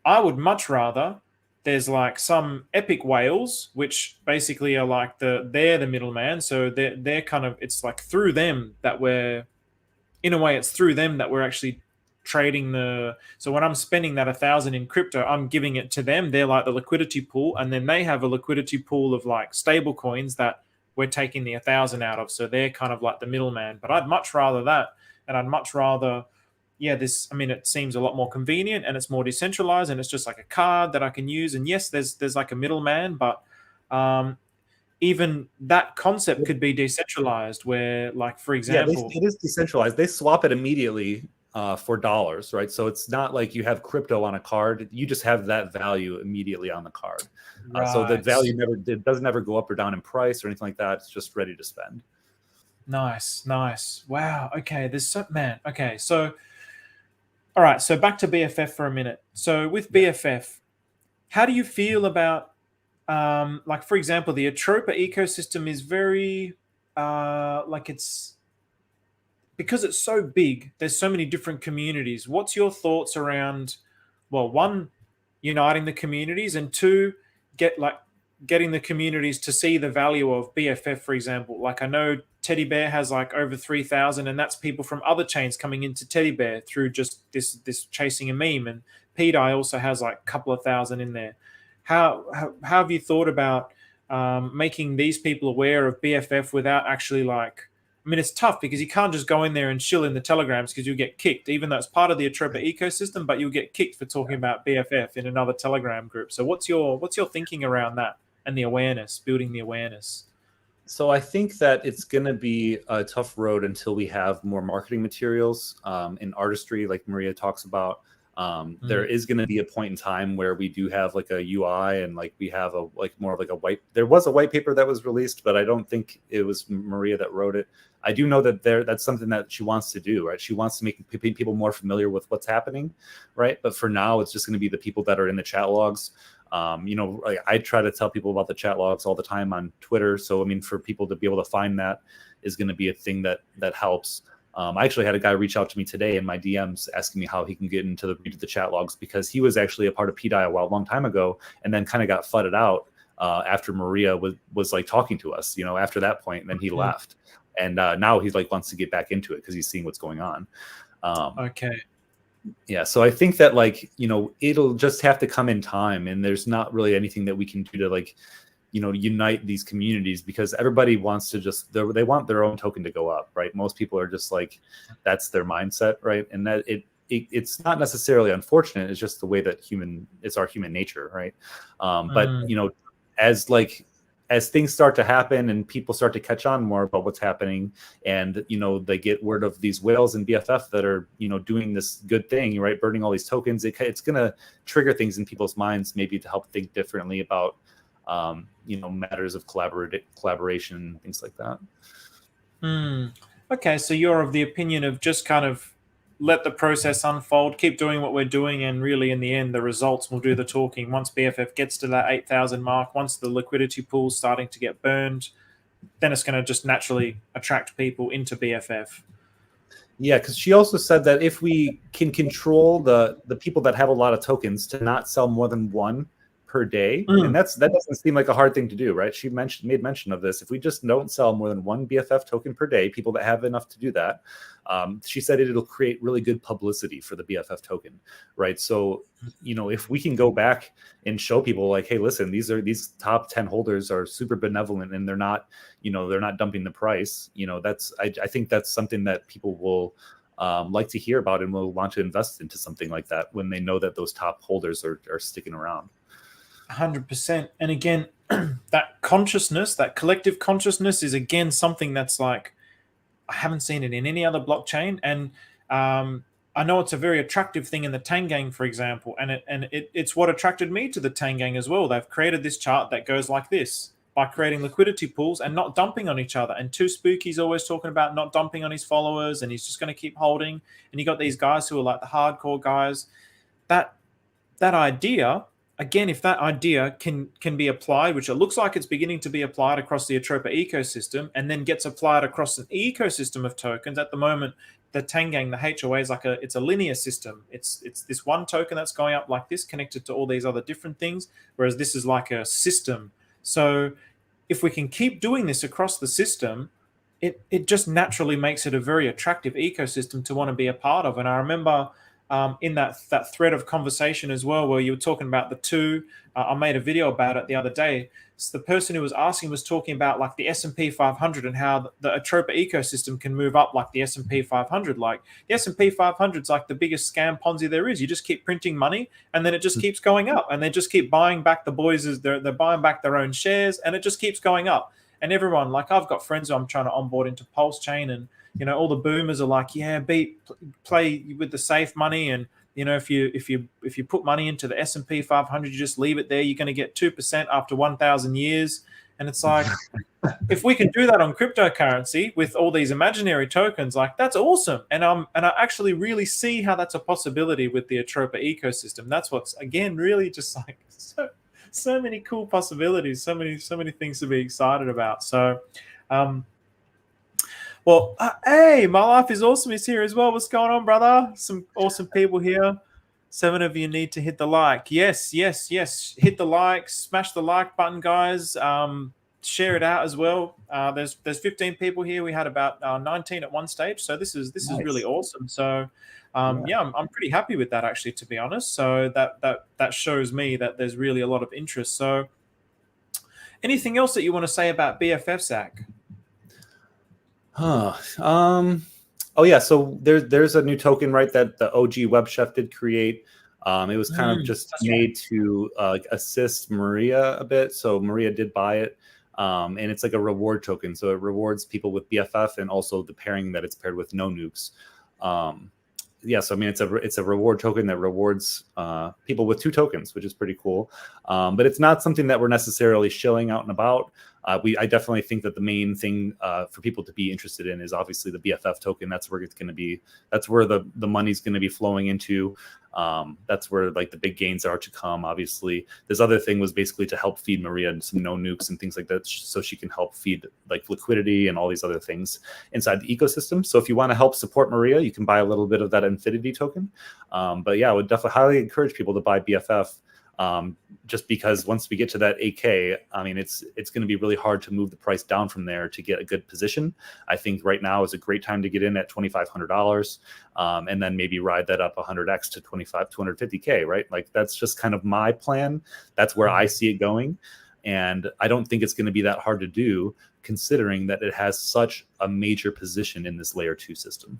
I would much rather there's like some epic whales, which basically are like they're the middleman. So they're kind of, it's like through them that we're actually trading so when I'm spending that 1,000 in crypto, I'm giving it to them. They're like the liquidity pool, and then they have a liquidity pool of like stable coins that we're taking the 1,000 out of. So they're kind of like the middleman. But I'd much rather that, and I'd much rather, it seems a lot more convenient, and it's more decentralized, and it's just like a card that I can use. And yes, there's like a middleman, but even that concept could be decentralized, where like, for example, it is decentralized. They swap it immediately for dollars, right? So it's not like you have crypto on a card. You just have that value immediately on the card. So the value doesn't ever go up or down in price or anything like that. It's just ready to spend. Nice. Wow. Okay. Okay. So, all right. So back to BFF for a minute. So with BFF, how do you feel about, like, for example, the Atropa ecosystem is very, because it's so big, there's so many different communities. What's your thoughts around, well, one, uniting the communities, and two, getting the communities to see the value of BFF, for example. Like I know Teddy Bear has like over 3,000, and that's people from other chains coming into Teddy Bear through just this chasing a meme. And PDI also has like a couple of thousand in there. How have you thought about making these people aware of BFF without actually like, I mean, it's tough because you can't just go in there and chill in the telegrams because you'll get kicked, even though it's part of the Atropa ecosystem, but you'll get kicked for talking about BFF in another telegram group. So what's your thinking around that and the awareness, building the awareness? So I think that it's going to be a tough road until we have more marketing materials in artistry, like Maria talks about. There is going to be a point in time where we do have like a UI and like we have a like more of like a there was a white paper that was released, but I don't think it was Maria that wrote it. I do know that that's something that she wants to do, right? She wants to make people more familiar with what's happening, right? But for now, it's just going to be the people that are in the chat logs. Like I try to tell people about the chat logs all the time on Twitter. So, I mean, for people to be able to find that is going to be a thing that helps. I actually had a guy reach out to me today in my DMs asking me how he can get into the chat logs because he was actually a part of PDI a long time ago and then kind of got flooded out after Maria was like talking to us, after that point, and then he left. And now he's like wants to get back into it because he's seeing what's going on. Okay. Yeah, so I think that like, it'll just have to come in time, and there's not really anything that we can do to like, unite these communities because everybody wants to they want their own token to go up, right? Most people are just like, that's their mindset, right? And that it's not necessarily unfortunate. It's just the way that it's our human nature, right? But as things start to happen and people start to catch on more about what's happening and, they get word of these whales and BFF that are, doing this good thing, right? Burning all these tokens, it's going to trigger things in people's minds, maybe to help think differently about, matters of collaboration, things like that. Okay. So you're of the opinion of just kind of let the process unfold, keep doing what we're doing, and really in the end, the results will do the talking. Once BFF gets to that 8,000 mark, once the liquidity pool's starting to get burned, then it's going to just naturally attract people into BFF. Yeah, because she also said that if we can control the people that have a lot of tokens to not sell more than one per day, and that doesn't seem like a hard thing to do, right? She made mention of this. If we just don't sell more than one BFF token per day, people that have enough to do that, she said it'll create really good publicity for the BFF token, right? So, if we can go back and show people like, hey, listen, these top 10 holders are super benevolent and they're not dumping the price, I think that's something that people will like to hear about and will want to invest into something like that when they know that those top holders are sticking around. 100%. And again, that consciousness, that collective consciousness is again something that's like, I haven't seen it in any other blockchain. And I know it's a very attractive thing in the Tangang, for example, and it's what attracted me to the Tangang as well. They've created this chart that goes like this by creating liquidity pools and not dumping on each other. And Too Spooky's always talking about not dumping on his followers, and he's just going to keep holding. And you got these guys who are like the hardcore guys. That idea, again, if that idea can be applied, which it looks like it's beginning to be applied across the Atropa ecosystem, and then gets applied across an ecosystem of tokens. At the moment, the Tangang, the HOA is like it's a linear system. It's this one token that's going up like this, connected to all these other different things, whereas this is like a system. So if we can keep doing this across the system, it just naturally makes it a very attractive ecosystem to want to be a part of. And I remember in that thread of conversation as well, where you were talking about the two, I made a video about it the other day. So the person who was asking was talking about like the S&P 500 and how the Atropa ecosystem can move up like the S&P 500. Like the S&P 500 is like the biggest scam Ponzi there is. You just keep printing money and then it just keeps going up, and they just keep buying back the boys as they're buying back their own shares, and it just keeps going up. And everyone, like I've got friends who I'm trying to onboard into Pulse Chain, and all the boomers are like, yeah, play with the safe money, and if you put money into the S&P 500, you just leave it there, you're going to get 2% after 1,000 years. And it's like, if we can do that on cryptocurrency with all these imaginary tokens, like that's awesome. And I actually really see how that's a possibility with the Atropa ecosystem. That's what's again really just like so many cool possibilities, so many things to be excited about. So hey, My Life is Awesome is here as well. What's going on, brother? Some awesome people here. 7 of you need to hit the like. Yes, yes, yes. Hit the like, smash the like button, guys. Share it out as well. There's 15 people here. We had about 19 at one stage, so this is really awesome. So I'm pretty happy with that, actually, to be honest. So that shows me that there's really a lot of interest. So anything else that you want to say about BFF, Zach? Oh yeah, so there's a new token, right, that the OG Web Chef did create. It was kind of just made to assist Maria a bit. So Maria did buy it. And it's like a reward token. So it rewards people with BFF and also the pairing that it's paired with no nukes. So I mean, it's a reward token that rewards people with 2 tokens, which is pretty cool. But it's not something that we're necessarily shilling out and about. I definitely think that the main thing for people to be interested in is obviously the BFF token. That's where it's going to be. That's where the money's going to be flowing into. That's where like the big gains are to come. Obviously, this other thing was basically to help feed Maria some no nukes and things like that, so she can help feed like liquidity and all these other things inside the ecosystem. So if you want to help support Maria, you can buy a little bit of that Infinity token. But yeah, I would definitely highly encourage people to buy BFF. Just because once we get to that 8K, I mean, it's going to be really hard to move the price down from there to get a good position. I think right now is a great time to get in at $2,500, and then maybe ride that up 100x to 250K, right? Like that's just kind of my plan. That's where I see it going. And I don't think it's going to be that hard to do, considering that it has such a major position in this layer 2 system.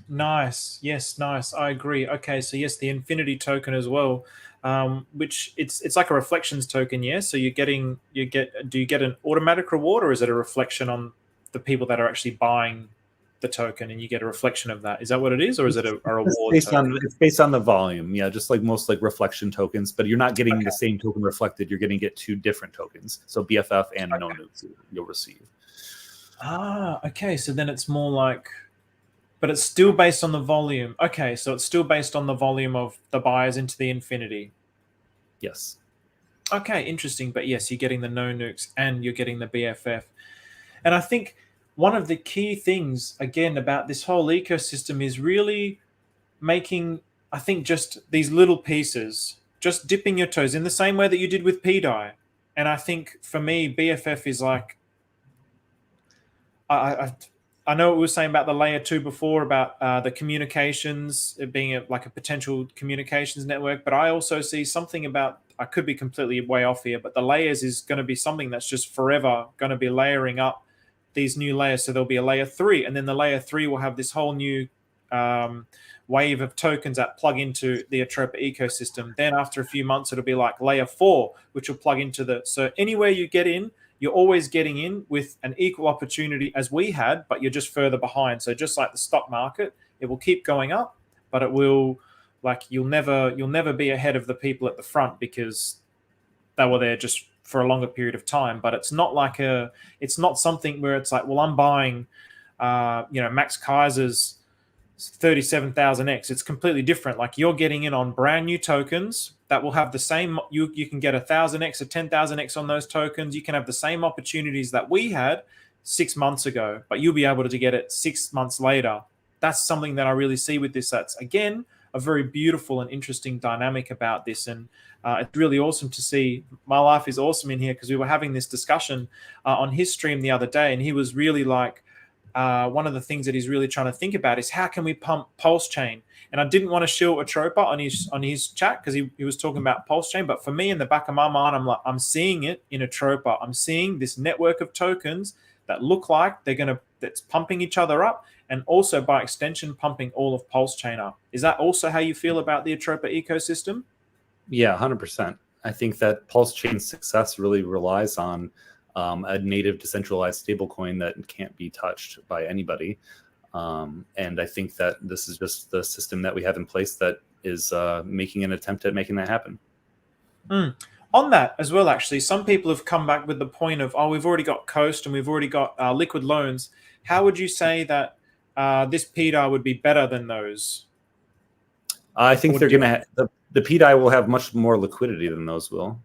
Nice. Yes, nice. I agree. Okay, so yes, the Infinity token as well, which it's like a reflections token. Yeah. So do you get an automatic reward, or is it a reflection on the people that are actually buying the token, and you get a reflection of that? Is that what it is, or is it a reward? It's based on the volume. Yeah, just like most like reflection tokens, but you're not getting the same token reflected. You're going to get 2 different tokens. So BFF and no nukes you'll receive. Okay. So then it's more like. But it's still based on the volume. Okay, so it's still based on the volume of the buyers into the Infinity. Yes. Okay, interesting. But yes, you're getting the no nukes and you're getting the BFF. And I think one of the key things, again, about this whole ecosystem is really making, I think, just these little pieces, just dipping your toes in the same way that you did with PDI. And I think for me, BFF is like, I know what we were saying about the layer 2 before, about the communications, it being like a potential communications network. But I also see something about, I could be completely way off here, but the layers is going to be something that's just forever going to be layering up these new layers. So there'll be a layer 3, and then the layer 3 will have this whole new wave of tokens that plug into the Atropa ecosystem. Then after a few months, it'll be like layer 4, which will plug into so anywhere you get in, you're always getting in with an equal opportunity as we had, but you're just further behind. So just like the stock market, it will keep going up, but it will, like, you'll never be ahead of the people at the front because they were there just for a longer period of time. But it's not something where it's like, well, I'm buying, Max Kaiser's 37,000x. It's completely different. Like, you're getting in on brand new tokens that will have the same, you can get 1,000x or 10,000x on those tokens. You can have the same opportunities that we had 6 months ago, but you'll be able to get it 6 months later. That's something that I really see with this. That's, again, a very beautiful and interesting dynamic about this. And it's really awesome to see. My Life is Awesome in here, because we were having this discussion on his stream the other day, and he was really like, one of the things that he's really trying to think about is how can we pump Pulse Chain? And I didn't want to shill Atropa on his chat because he was talking about Pulse Chain. But for me, in the back of my mind, I'm seeing it in Atropa. I'm seeing this network of tokens that look like that's pumping each other up, and also by extension pumping all of Pulse Chain up. Is that also how you feel about the Atropa ecosystem? Yeah, 100%. I think that Pulse Chain's success really relies on a native decentralized stablecoin that can't be touched by anybody. And I think that this is just the system that we have in place that is making an attempt at making that happen. On that as well, actually, some people have come back with the point of, we've already got Coast and we've already got liquid loans. How would you say that this PDI would be better than those? I think they're going to the PDI will have much more liquidity than those will.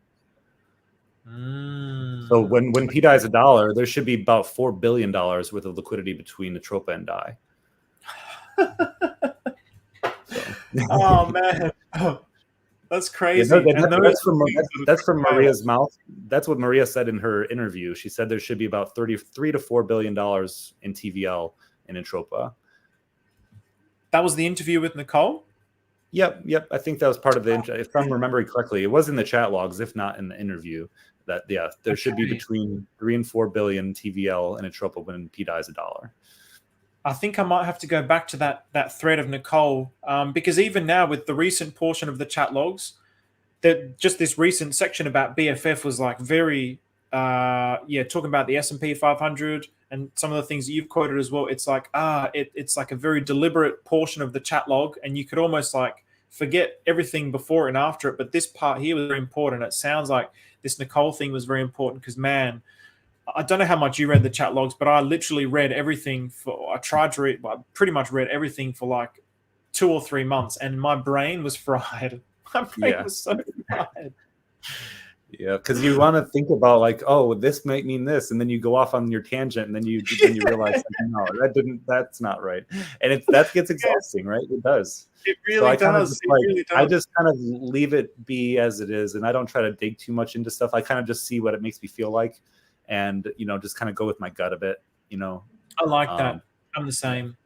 So when PDI is $1, there should be about $4 billion worth of liquidity between Atropa and DAI. Oh man, that's Yeah, no, crazy. And those that's from Maria's mouth. That's what Maria said in her interview. She said there should be about $33 to $4 billion in TVL in Atropa. That was the interview with Nicole? Yep. I think that was part of the if I'm remembering correctly. It was in the chat logs, if not in the interview. That there should be between 3 and 4 billion TVL in Atropa when PDI is $1. I think I might have to go back to that thread of Nicole, because even now with the recent portion of the chat logs, that just this recent section about BFF was like very talking about the S&P 500 and some of the things that you've quoted as well. It's like it's like a very deliberate portion of the chat log, and you could almost like forget everything before and after it, but this part here was very important. It sounds like this Nicole thing was very important because, man, I don't know how much you read the chat logs, but I literally read everything I pretty much read everything for like 2 or 3 months, and my brain was fried. My brain was so fried. Yeah, because you want to think about like, oh, this might mean this, and then you go off on your tangent, and then you realize, like, no, that's not right, and that gets exhausting, right? It does. It really does. I just kind of leave it be as it is, and I don't try to dig too much into stuff. I kind of just see what it makes me feel like, and just kind of go with my gut a bit. I like that. I'm the same.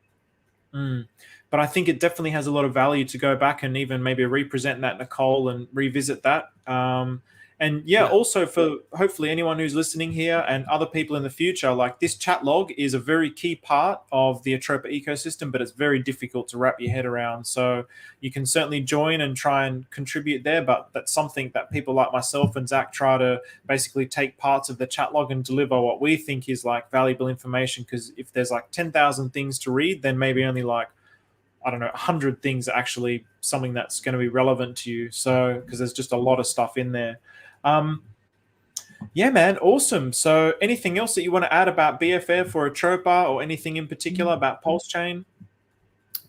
But I think it definitely has a lot of value to go back and even maybe represent that, Nicole, and revisit that. Also for hopefully anyone who's listening here and other people in the future, like this chat log is a very key part of the Atropa ecosystem, but it's very difficult to wrap your head around. So you can certainly join and try and contribute there, but that's something that people like myself and Zach try to basically take parts of the chat log and deliver what we think is like valuable information. Because if there's like 10,000 things to read, then maybe only like, I don't know, 100 things are actually something that's going to be relevant to you. So, because there's just a lot of stuff in there. Yeah, man, awesome. So anything else that you want to add about BFF or Atropa or anything in particular about Pulse Chain?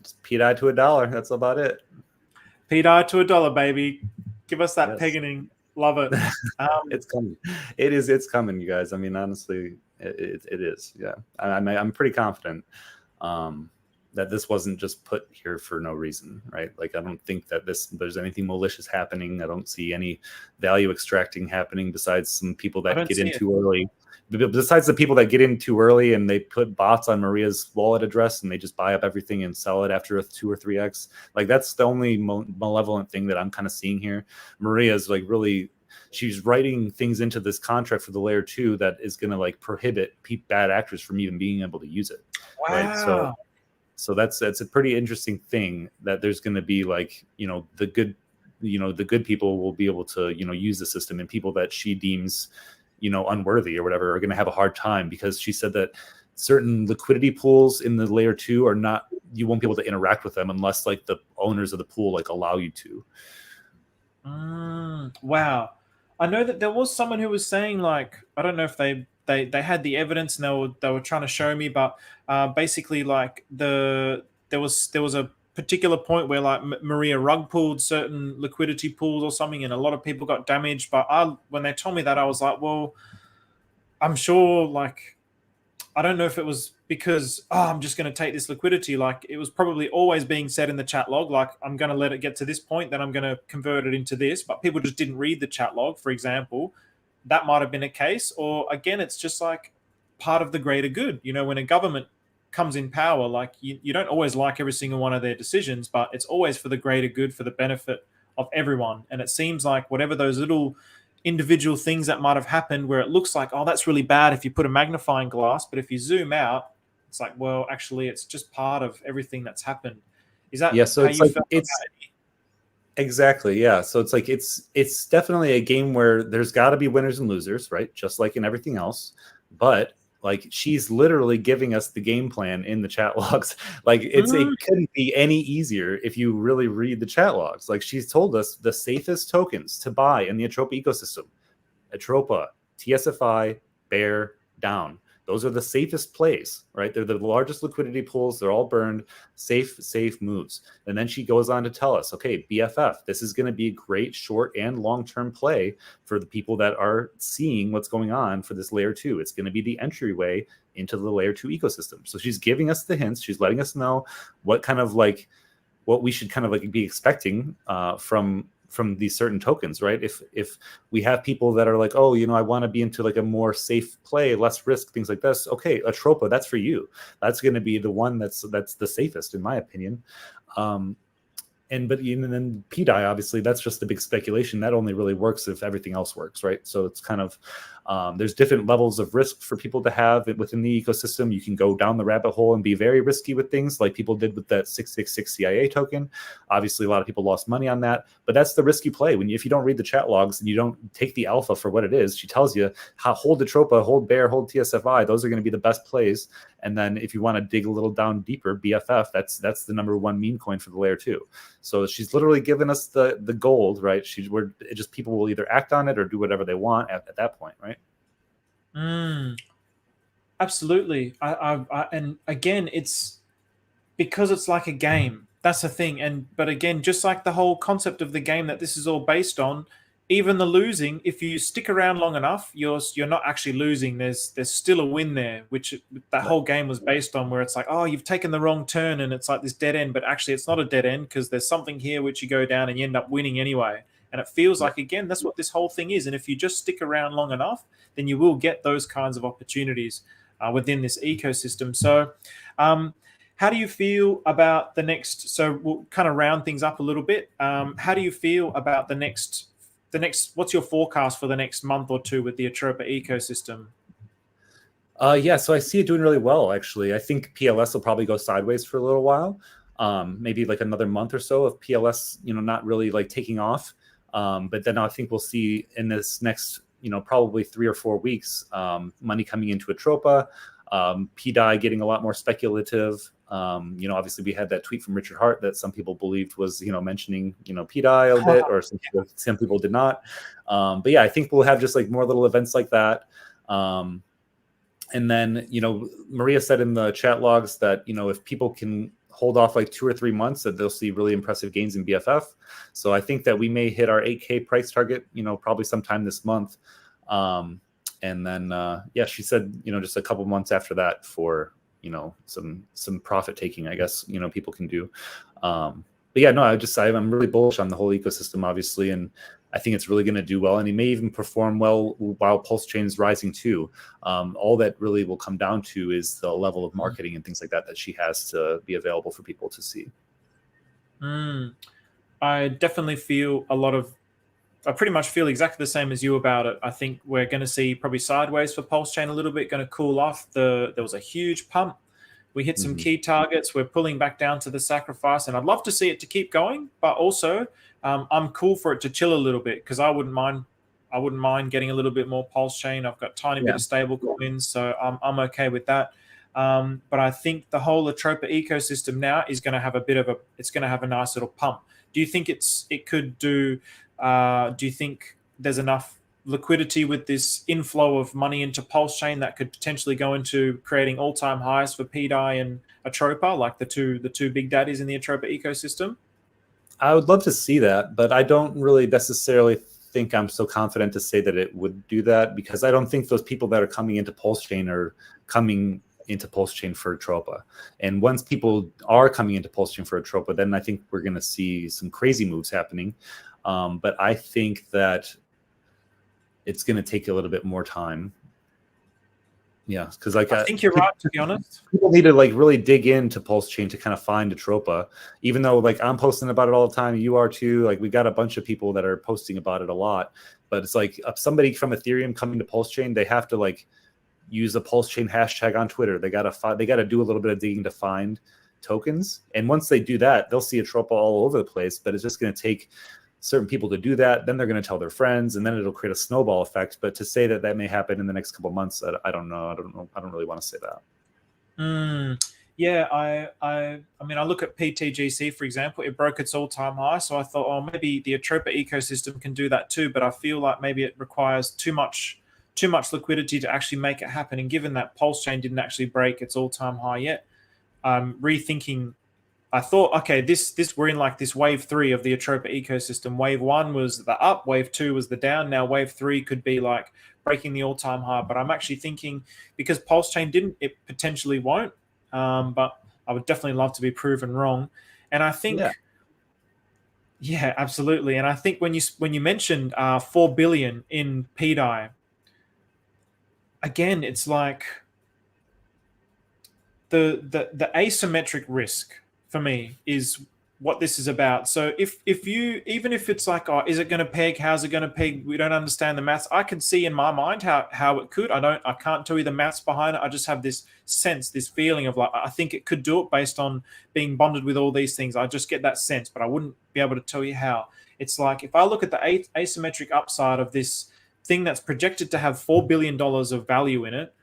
It's PDI to $1. That's about it. PDI to $1, baby. Give us that pegging. Love it. It's coming. It's coming, you guys. I mean, honestly, it is. Yeah. I'm pretty confident that this wasn't just put here for no reason, right? Like, I don't think that there's anything malicious happening. I don't see any value extracting happening besides some people that get in too early. Besides the people that get in too early and they put bots on Maria's wallet address and they just buy up everything and sell it after a 2 or 3x. Like, that's the only malevolent thing that I'm kind of seeing here. Maria's like really, she's writing things into this contract for the layer 2 that is going to like prohibit bad actors from even being able to use it. Wow. Right? So that's a pretty interesting thing that there's going to be like, the good people will be able to, use the system, and people that she deems, unworthy or whatever are going to have a hard time, because she said that certain liquidity pools in the layer 2 you won't be able to interact with them unless like the owners of the pool like allow you to. Wow. I know that there was someone who was saying, like, I don't know if they had the evidence and they were trying to show me, but basically like there was a particular point where like Maria rug pulled certain liquidity pools or something, and a lot of people got damaged. But when they told me that, I was like, well, I'm sure, like, I don't know if it was because I'm just going to take this liquidity. Like, it was probably always being said in the chat log, like, I'm going to let it get to this point, then I'm going to convert it into this. But people just didn't read the chat log, for example. That might have been a case. Or again, it's just like part of the greater good. When a government comes in power, like you don't always like every single one of their decisions, but it's always for the greater good, for the benefit of everyone. And it seems like whatever those little individual things that might have happened where it looks like, oh, that's really bad if you put a magnifying glass, but if you zoom out, it's like, well, actually it's just part of everything that's happened. Is that so it's like exactly, yeah. So it's like it's definitely a game where there's got to be winners and losers, right? Just like in everything else. But like, she's literally giving us the game plan in the chat logs. Like, it couldn't be any easier if you really read the chat logs. Like, she's told us the safest tokens to buy in the Atropa ecosystem: Atropa, TSFI, Bear, Down. Those are the safest plays, right? They're the largest liquidity pools. They're all burned. Safe moves. And then she goes on to tell us, okay, BFF, this is going to be a great short and long-term play for the people that are seeing what's going on for this layer 2. It's going to be the entryway into the layer 2 ecosystem. So she's giving us the hints. She's letting us know what kind of like what we should kind of like be expecting from these certain tokens, right? If we have people that are like, oh, you know, I want to be into like a more safe play, less risk, things like this. Okay, Atropa, that's for you. That's going to be the one that's the safest, in my opinion. But even then PDI, obviously, that's just the big speculation. That only really works if everything else works, right? So it's kind of there's different levels of risk for people to have within the ecosystem. You can go down the rabbit hole and be very risky with things like people did with that 666 CIA token. Obviously, a lot of people lost money on that, but that's the risky play. If you don't read the chat logs and you don't take the alpha for what it is, she tells you how hold Atropa, hold Bear, hold TSFI. Those are going to be the best plays. And then if you want to dig a little down deeper, BFF, that's the #1 meme coin for the layer 2. So she's literally given us the gold, right? Just people will either act on it or do whatever they want at that point, right? Absolutely. And again, it's because it's like a game. That's the thing. But again, just like the whole concept of the game that this is all based on, even the losing, if you stick around long enough, you're not actually losing. There's still a win there, which that whole game was based on, where it's like, oh, you've taken the wrong turn and it's like this dead end, but actually it's not a dead end because there's something here which you go down and you end up winning anyway. And it feels like, again, that's what this whole thing is. And if you just stick around long enough, then you will get those kinds of opportunities within this ecosystem. So how do you feel about the next? So we'll kind of round things up a little bit. How do you feel about the next? What's your forecast for the next month or two with the Atropa ecosystem? Yeah, so I see it doing really well, actually. I think PLS will probably go sideways for a little while, maybe like another month or so of PLS, not really like taking off. But then I think we'll see in this next, probably 3 or 4 weeks, money coming into Atropa, PDI getting a lot more speculative. Obviously we had that tweet from Richard Hart that some people believed was, mentioning, PDI a bit, or some people did not. But yeah, I think we'll have just like more little events like that. And then, Maria said in the chat logs that, if people can hold off like 2 or 3 months, that they'll see really impressive gains in BFF. So I think that we may hit our 8K price target, probably sometime this month. And then, she said, just a couple months after that for, some profit taking, I guess, people can do. But yeah, no, I'm really bullish on the whole ecosystem, obviously. And I think it's really going to do well. And he may even perform well while Pulse Chain is rising too. All that really will come down to is the level of marketing and things like that she has to be available for people to see. I definitely feel I pretty much feel exactly the same as you about it. I think we're going to see probably sideways for Pulse Chain a little bit, going to cool off. There was a huge pump. We hit some key targets. We're pulling back down to the sacrifice, and I'd love to see it to keep going, but also I'm cool for it to chill a little bit because I wouldn't mind getting a little bit more Pulse Chain. I've got a tiny bit of stable coins, so I'm okay with that. But I think the whole Atropa ecosystem now is going to have it's going to have a nice little pump. Do you think it could do? Do you think there's enough liquidity with this inflow of money into Pulse Chain that could potentially go into creating all-time highs for PDI and Atropa, like the two big daddies in the Atropa ecosystem? I would love to see that, but I don't really necessarily think I'm so confident to say that it would do that, because I don't think those people that are coming into Pulse Chain are coming into Pulse Chain for Atropa. And once people are coming into Pulse Chain for Atropa, then I think we're going to see some crazy moves happening. But I think that it's going to take a little bit more time. Yeah, because I think you're right, to be honest. People need to like really dig into Pulse Chain to kind of find Atropa, even though like I'm posting about it all the time. You are too. Like we got a bunch of people that are posting about it a lot, but it's like somebody from Ethereum coming to Pulse Chain, they have to like use a Pulse Chain hashtag on Twitter. They got to do a little bit of digging to find tokens. And once they do that, they'll see Atropa all over the place, but it's just going to take certain people to do that. Then they're going to tell their friends, and then it'll create a snowball effect. But to say that may happen in the next couple of months, I don't know. I don't really want to say that. Yeah, I mean, I look at PTGC, for example. It broke its all-time high, so I thought, oh, maybe the Atropa ecosystem can do that too. But I feel like maybe it requires too much liquidity to actually make it happen. And given that Pulse Chain didn't actually break its all-time high yet, I'm rethinking. I thought, okay, this we're in like this wave 3 of the Atropa ecosystem. Wave 1 was the up, wave 2 was the down. Now wave 3 could be like breaking the all-time high. But I'm actually thinking, because Pulse Chain didn't, it potentially won't. But I would definitely love to be proven wrong. And I think, yeah, absolutely. And I think when you mentioned 4 billion in PDI, again, it's like the asymmetric risk for me is what this is about. So if you, even if it's like, oh, is it going to peg? How's it going to peg? We don't understand the maths. I can see in my mind how it could. I can't tell you the maths behind it. I just have this sense, this feeling of like, I think it could do it based on being bonded with all these things. I just get that sense, but I wouldn't be able to tell you how. It's like, if I look at the asymmetric upside of this thing that's projected to have $4 billion of value in it,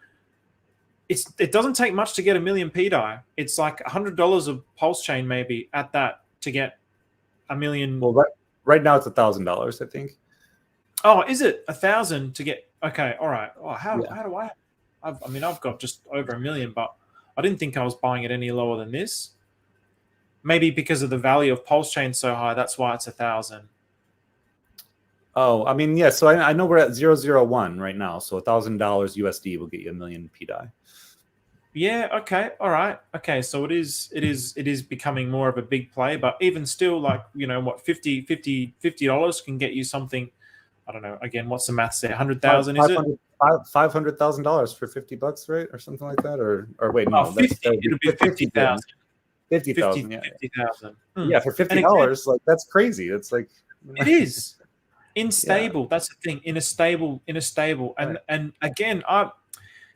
it doesn't take much to get 1 million PDI. It's like $100 of pulse chain maybe at that to get 1 million. Well, right now it's $1,000, I think. Oh, is it 1,000 to get? Okay, all right. Oh, how do I? I mean, I've got just over 1 million, but I didn't think I was buying it any lower than this. Maybe because of the value of pulse chain so high, that's why it's 1,000. Oh, I mean, yeah. So I know we're at 001 right now. So $1,000 USD will get you 1 million PDI. Yeah. Okay. All right. Okay. So it is becoming more of a big play, but even still, like, you know, what, $50 can get you something. I don't know. Again, what's the maths there? 100,000 is it? $500,000 for $50, right, or something like that, or wait, no, 50. It'll be 50,000. 50,000. Yeah. 50,000. Yeah, for $50, like that's crazy. It's like it is unstable. Yeah. That's the thing. In a stable, and right. and again,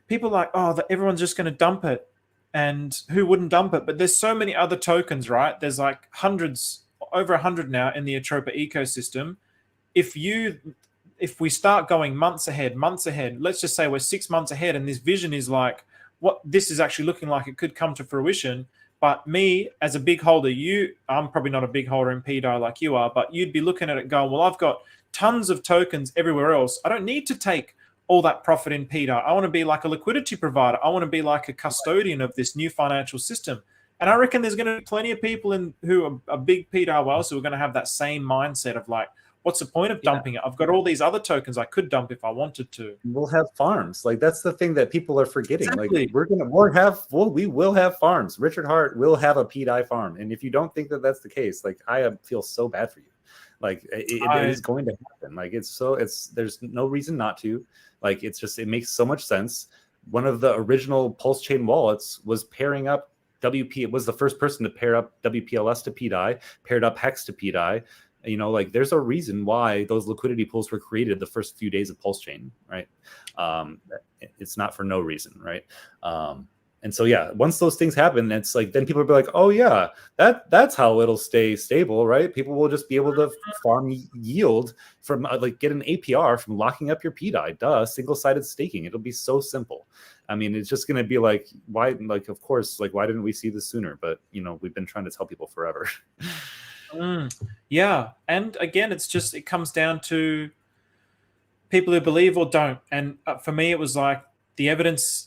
people are like, oh, everyone's just going to dump it, and who wouldn't dump it? But there's so many other tokens, right? There's like hundreds, over 100 now in the Atropa ecosystem. If we start going months ahead, let's just say we're 6 months ahead, and this vision is like, what this is actually looking like it could come to fruition. But me, as a big holder, I'm probably not a big holder in PDI like you are, but you'd be looking at it going, well, I've got tons of tokens everywhere else. I don't need to take all that profit in PDI. I want to be like a liquidity provider. I want to be like a custodian of this new financial system. And I reckon there's going to be plenty of people who are big PDI whales who are going to have that same mindset of like, what's the point of dumping it? I've got all these other tokens I could dump if I wanted to. We'll have farms. Like, that's the thing that people are forgetting. Exactly. Like, we will have farms. Richard Hart will have a PDI farm. And if you don't think that that's the case, like, I feel so bad for you. Like, it is going to happen. Like, there's no reason not to. Like, it makes so much sense. One of the original pulse chain wallets was pairing up WP. It was the first person to pair up WPLS to PDI, paired up Hex to PDI. You know, like, there's a reason why those liquidity pools were created the first few days of pulse chain, right? It's not for no reason, right? And so, yeah, once those things happen, it's like, then people will be like, oh yeah, that's how it'll stay stable, right? People will just be able to farm yield from like get an APR from locking up your PDI. Single-sided staking. It'll be so simple. I mean, it's just going to be like, why? Like, of course, like, why didn't we see this sooner? But, you know, we've been trying to tell people forever. Yeah. And again, it comes down to people who believe or don't. And for me, it was like, the evidence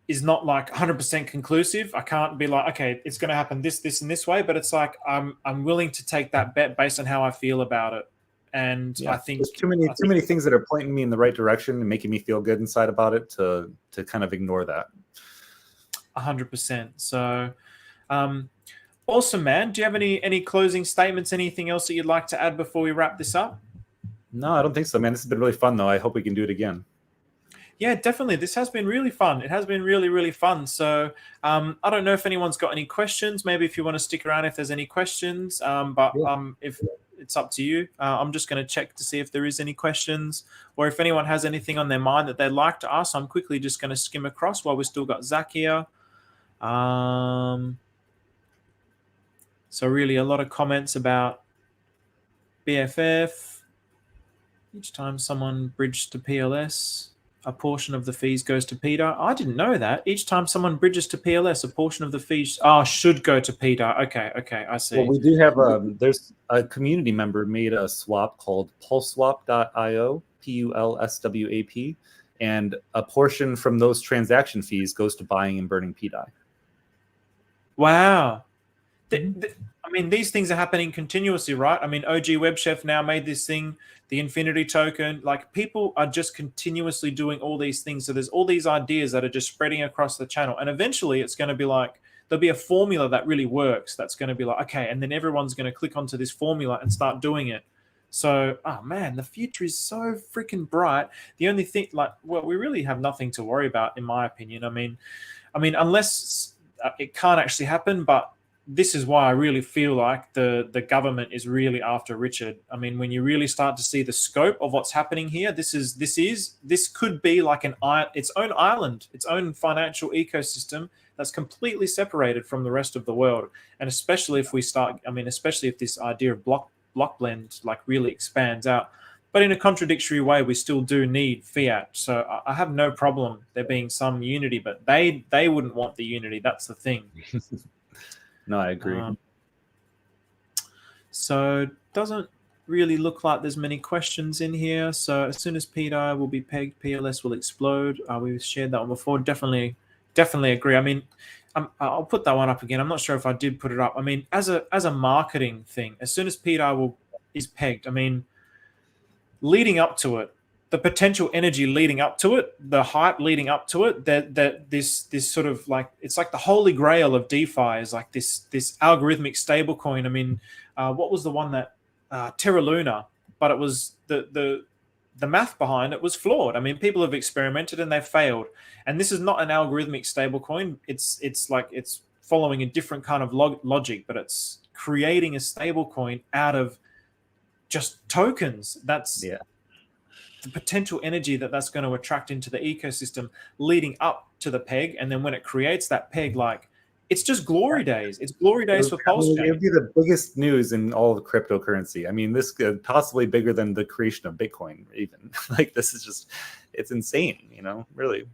is not like 100% conclusive. I can't be like, okay, it's going to happen this, and this way. But it's like, I'm willing to take that bet based on how I feel about it. And I think there's too many things that are pointing me in the right direction and making me feel good inside about it to kind of ignore that. 100%. So, awesome, man. Do you have any closing statements, anything else that you'd like to add before we wrap this up? No, I don't think so, man. This has been really fun, though. I hope we can do it again. Yeah, definitely. This has been really fun. It has been really, really fun. So I don't know if anyone's got any questions. Maybe if you want to stick around if there's any questions. If it's up to you. I'm just going to check to see if there is any questions, or if anyone has anything on their mind that they'd like to ask. I'm quickly just going to skim across while we've still got Zach here. So really a lot of comments about BFF. Each time someone bridges to PLS, a portion of the fees goes to PDI. I didn't know that. Each time someone bridges to PLS, a portion of the fees should go to PDI. Okay, I see. Well, we do have there's a community member made a swap called pulseswap.io, PULSWAP, and a portion from those transaction fees goes to buying and burning PDI. Wow. I mean, these things are happening continuously, right? I mean, OG Web Chef now made this thing, the Infinity token. Like, people are just continuously doing all these things. So there's all these ideas that are just spreading across the channel. And eventually it's going to be like, there'll be a formula that really works. That's going to be like, okay, and then everyone's going to click onto this formula and start doing it. So, oh man, the future is so freaking bright. The only thing, like, well, we really have nothing to worry about, in my opinion. I mean, unless it can't actually happen, but this is why I really feel like the government is really after Richard. I mean, when you really start to see the scope of what's happening here, this could be like its own island, its own financial ecosystem that's completely separated from the rest of the world. And especially if especially if this idea of block blend like really expands out. But in a contradictory way, we still do need fiat. So I have no problem there being some unity, but they wouldn't want the unity. That's the thing. No, I agree. So doesn't really look like there's many questions in here. So as soon as PDI will be pegged, PLS will explode. We've shared that one before. Definitely agree. I mean, I'll put that one up again. I'm not sure if I did put it up. I mean, as a marketing thing, as soon as PDI is pegged, I mean, leading up to it, the potential energy leading up to it, the hype leading up to it, that this sort of like, it's like the holy grail of DeFi is like this algorithmic stablecoin. I mean, what was the one that Terra Luna? But it was the math behind it was flawed. I mean, people have experimented and they've failed. And this is not an algorithmic stablecoin. It's like it's following a different kind of logic, but it's creating a stablecoin out of just tokens. That's the potential energy that's going to attract into the ecosystem leading up to the peg. And then when it creates that peg, like, it's just glory days. It's glory days for Pulse Chain. It would be the biggest news in all of cryptocurrency. I mean, this could possibly bigger than the creation of Bitcoin even. Like, this is just, it's insane, really.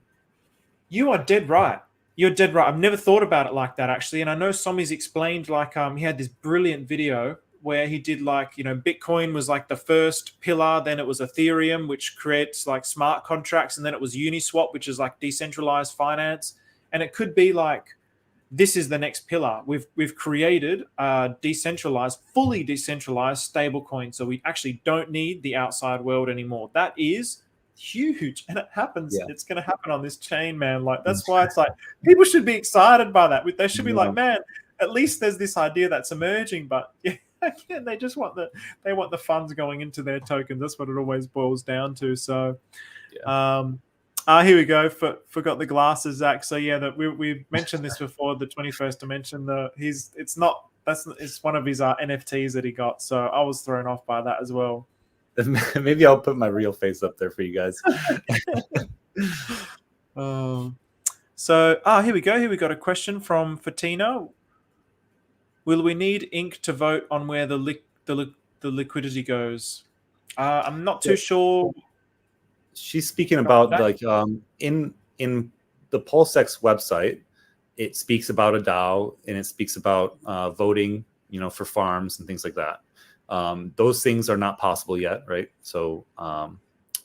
You are dead right. You're dead right. I've never thought about it like that, actually. And I know Somi's explained, like, he had this brilliant video where he did, like, Bitcoin was like the first pillar, then it was Ethereum, which creates like smart contracts, and then it was Uniswap, which is like decentralized finance. And it could be like, this is the next pillar. We've created a fully decentralized stablecoin, so we actually don't need the outside world anymore. That is huge, and it happens. Yeah. It's going to happen on this chain, man. Like, that's why it's like people should be excited by that. They should be like, man, at least there's this idea that's emerging. But yeah, again, they just want the funds going into their tokens. That's what it always boils down to. So, here we go. Forgot the glasses, Zach. So yeah, we mentioned this before. The 21st dimension. It's one of his NFTs that he got. So I was thrown off by that as well. Maybe I'll put my real face up there for you guys. So here we go. Here we got a question from Fatina. Will we need ink to vote on where the liquidity goes? I'm not too sure. She's speaking about like in the PulseX website, it speaks about a DAO and it speaks about voting, for farms and things like that. Those things are not possible yet, right? So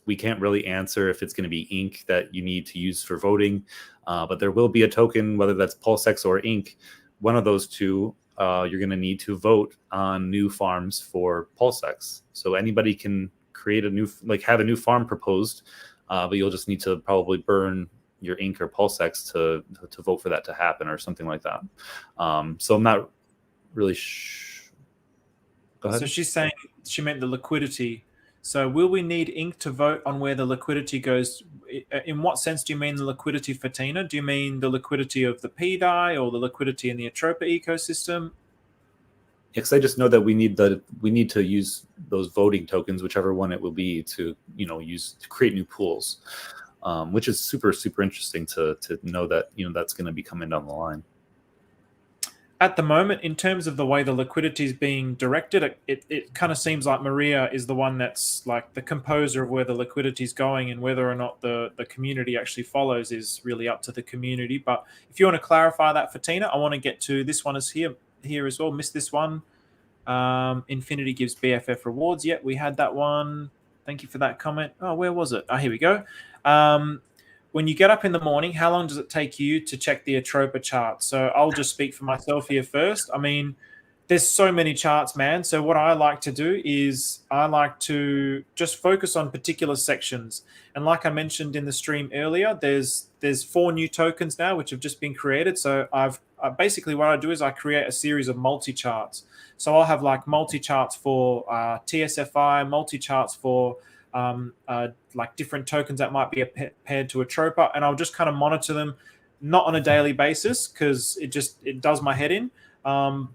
we can't really answer if it's going to be ink that you need to use for voting, but there will be a token, whether that's PulseX or ink. One of those two, you're going to need to vote on new farms for PulseX. So anybody can create have a new farm proposed, but you'll just need to probably burn your ink or PulseX to vote for that to happen or something like that. So I'm not really Go ahead. So she's saying she meant the liquidity. So will we need ink to vote on where the liquidity goes? In what sense do you mean the liquidity for Tina? Do you mean the liquidity of the PDI or the liquidity in the Atropa ecosystem? Because I just know that we need to use those voting tokens, whichever one it will be, to use to create new pools, which is super, super interesting to know that that's going to be coming down the line. At the moment, in terms of the way the liquidity is being directed, it kind of seems like Maria is the one that's like the composer of where the liquidity is going, and whether or not the community actually follows is really up to the community. But if you want to clarify that for Tina, I want to get to this one is here as well. Missed this one. Infinity gives BFF rewards. Yep, we had that one. Thank you for that comment. Oh, where was it? Here we go. When you get up in the morning, how long does it take you to check the Atropa chart? So I'll just speak for myself here first. I mean, there's so many charts, man. So what I like to do is I like to just focus on particular sections. And like I mentioned in the stream earlier, there's 4 new tokens now which have just been created. So basically what I do is I create a series of multi charts. So I'll have like multi charts for TSFI, multi charts for like different tokens that might be paired to Atropa, and I'll just kind of monitor them, not on a daily basis because it does my head in.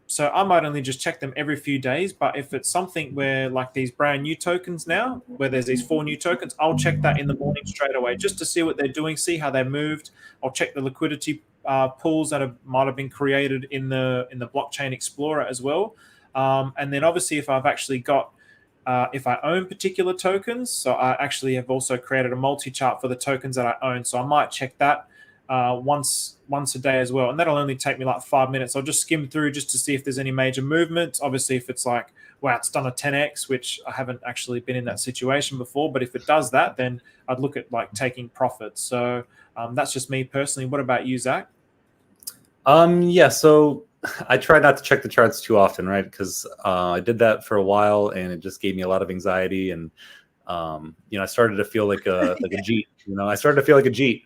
So I might only just check them every few days, but if it's something where like these brand new tokens now, where there's these 4 new tokens, I'll check that in the morning straight away just to see what they're doing, see how they moved. I'll check the liquidity pools that might have been created in the blockchain explorer as well. And then obviously if I've actually got if I own particular tokens, so I actually have also created a multi-chart for the tokens that I own. So I might check that once a day as well, and that'll only take me like 5 minutes. I'll just skim through just to see if there's any major movements. Obviously, if it's like, wow, it's done a 10x, which I haven't actually been in that situation before, but if it does that, then I'd look at like taking profits. So that's just me personally. What about you, Zach? Yeah, so I try not to check the charts too often, right? Because I did that for a while, and it just gave me a lot of anxiety, and I started to feel like a Jeet. I started to feel like a Jeet.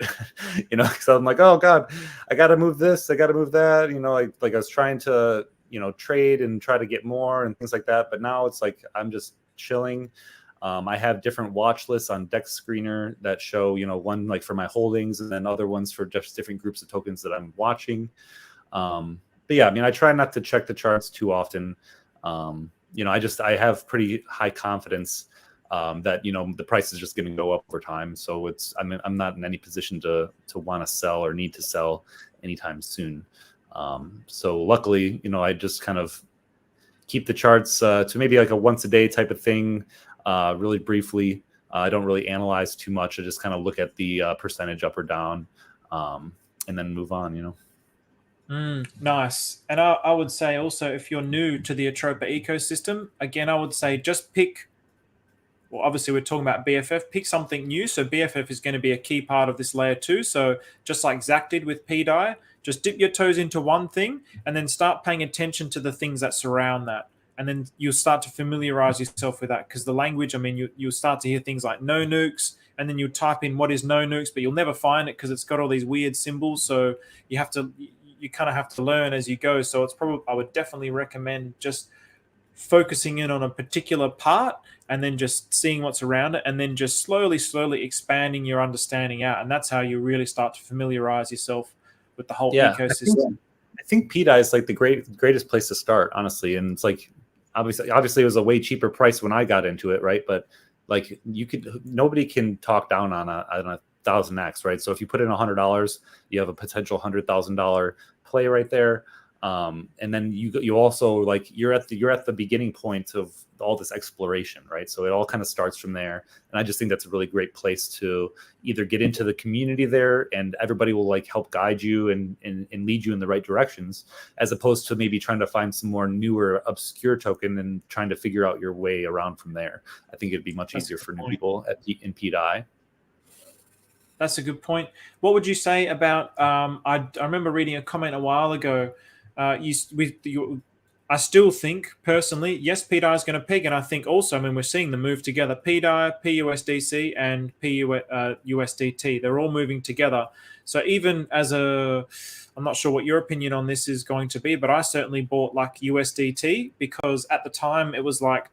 So I'm like, oh God, I got to move this, I got to move that. Like I was trying to trade and try to get more and things like that. But now it's like I'm just chilling. I have different watch lists on Dex Screener that show one like for my holdings, and then other ones for just different groups of tokens that I'm watching. But yeah, I try not to check the charts too often. I have pretty high confidence that the price is just going to go up over time. So I'm not in any position to want to sell or need to sell anytime soon. So luckily, I just kind of keep the charts to maybe like a once a day type of thing, really briefly. I don't really analyze too much. I just kind of look at the percentage up or down, and then move on. Nice. And I would say also, if you're new to the Atropa ecosystem, again, I would say just pick, well, obviously we're talking about BFF, pick something new. So BFF is going to be a key part of this layer 2. So just like Zach did with PDI, just dip your toes into one thing and then start paying attention to the things that surround that. And then you'll start to familiarize yourself with that, because the language, you'll start to hear things like no nukes, and then you type in what is no nukes, but you'll never find it because it's got all these weird symbols. So you kind of have to learn as you go. So I would definitely recommend just focusing in on a particular part and then just seeing what's around it, and then just slowly expanding your understanding out. And that's how you really start to familiarize yourself with the whole ecosystem. I think PDI is like the greatest place to start, honestly. And it's like, obviously it was a way cheaper price when I got into it, right? But like nobody can talk down on a 1000x, right? So if you put in $100, you have a potential $100,000 play right there. And then you also, like, you're at the beginning point of all this exploration, right? So it all kind of starts from there. And I just think that's a really great place to either get into the community there, and everybody will like help guide you and lead you in the right directions, as opposed to maybe trying to find some more newer obscure token and trying to figure out your way around from there. I think it'd be much easier for new people in PDI. That's a good point. What would you say about? I remember reading a comment a while ago. I still think personally, yes, PDI is going to peg, and I think also, we're seeing them move together. PDI, PUSDC, and USDT, they're all moving together. So even I'm not sure what your opinion on this is going to be, but I certainly bought like USDT because at the time it was like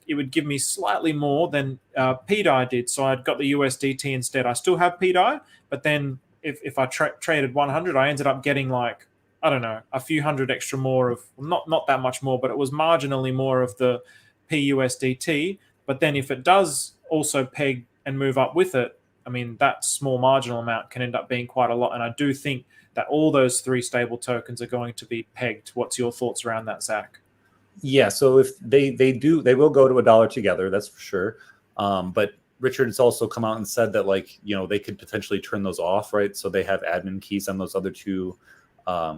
it would give me slightly more than PDI did. So I'd got the USDT instead. I still have PDI, but then if I traded 100, I ended up getting like, I don't know, a few hundred extra more of, not that much more, but it was marginally more of the PUSDT. But then if it does also peg and move up with it, that small marginal amount can end up being quite a lot. And I do think that all those 3 stable tokens are going to be pegged. What's your thoughts around that, Zach? Yeah, so if they will go to $1 together, that's for sure. But Richard's also come out and said that, like, they could potentially turn those off, right? So they have admin keys on those other 2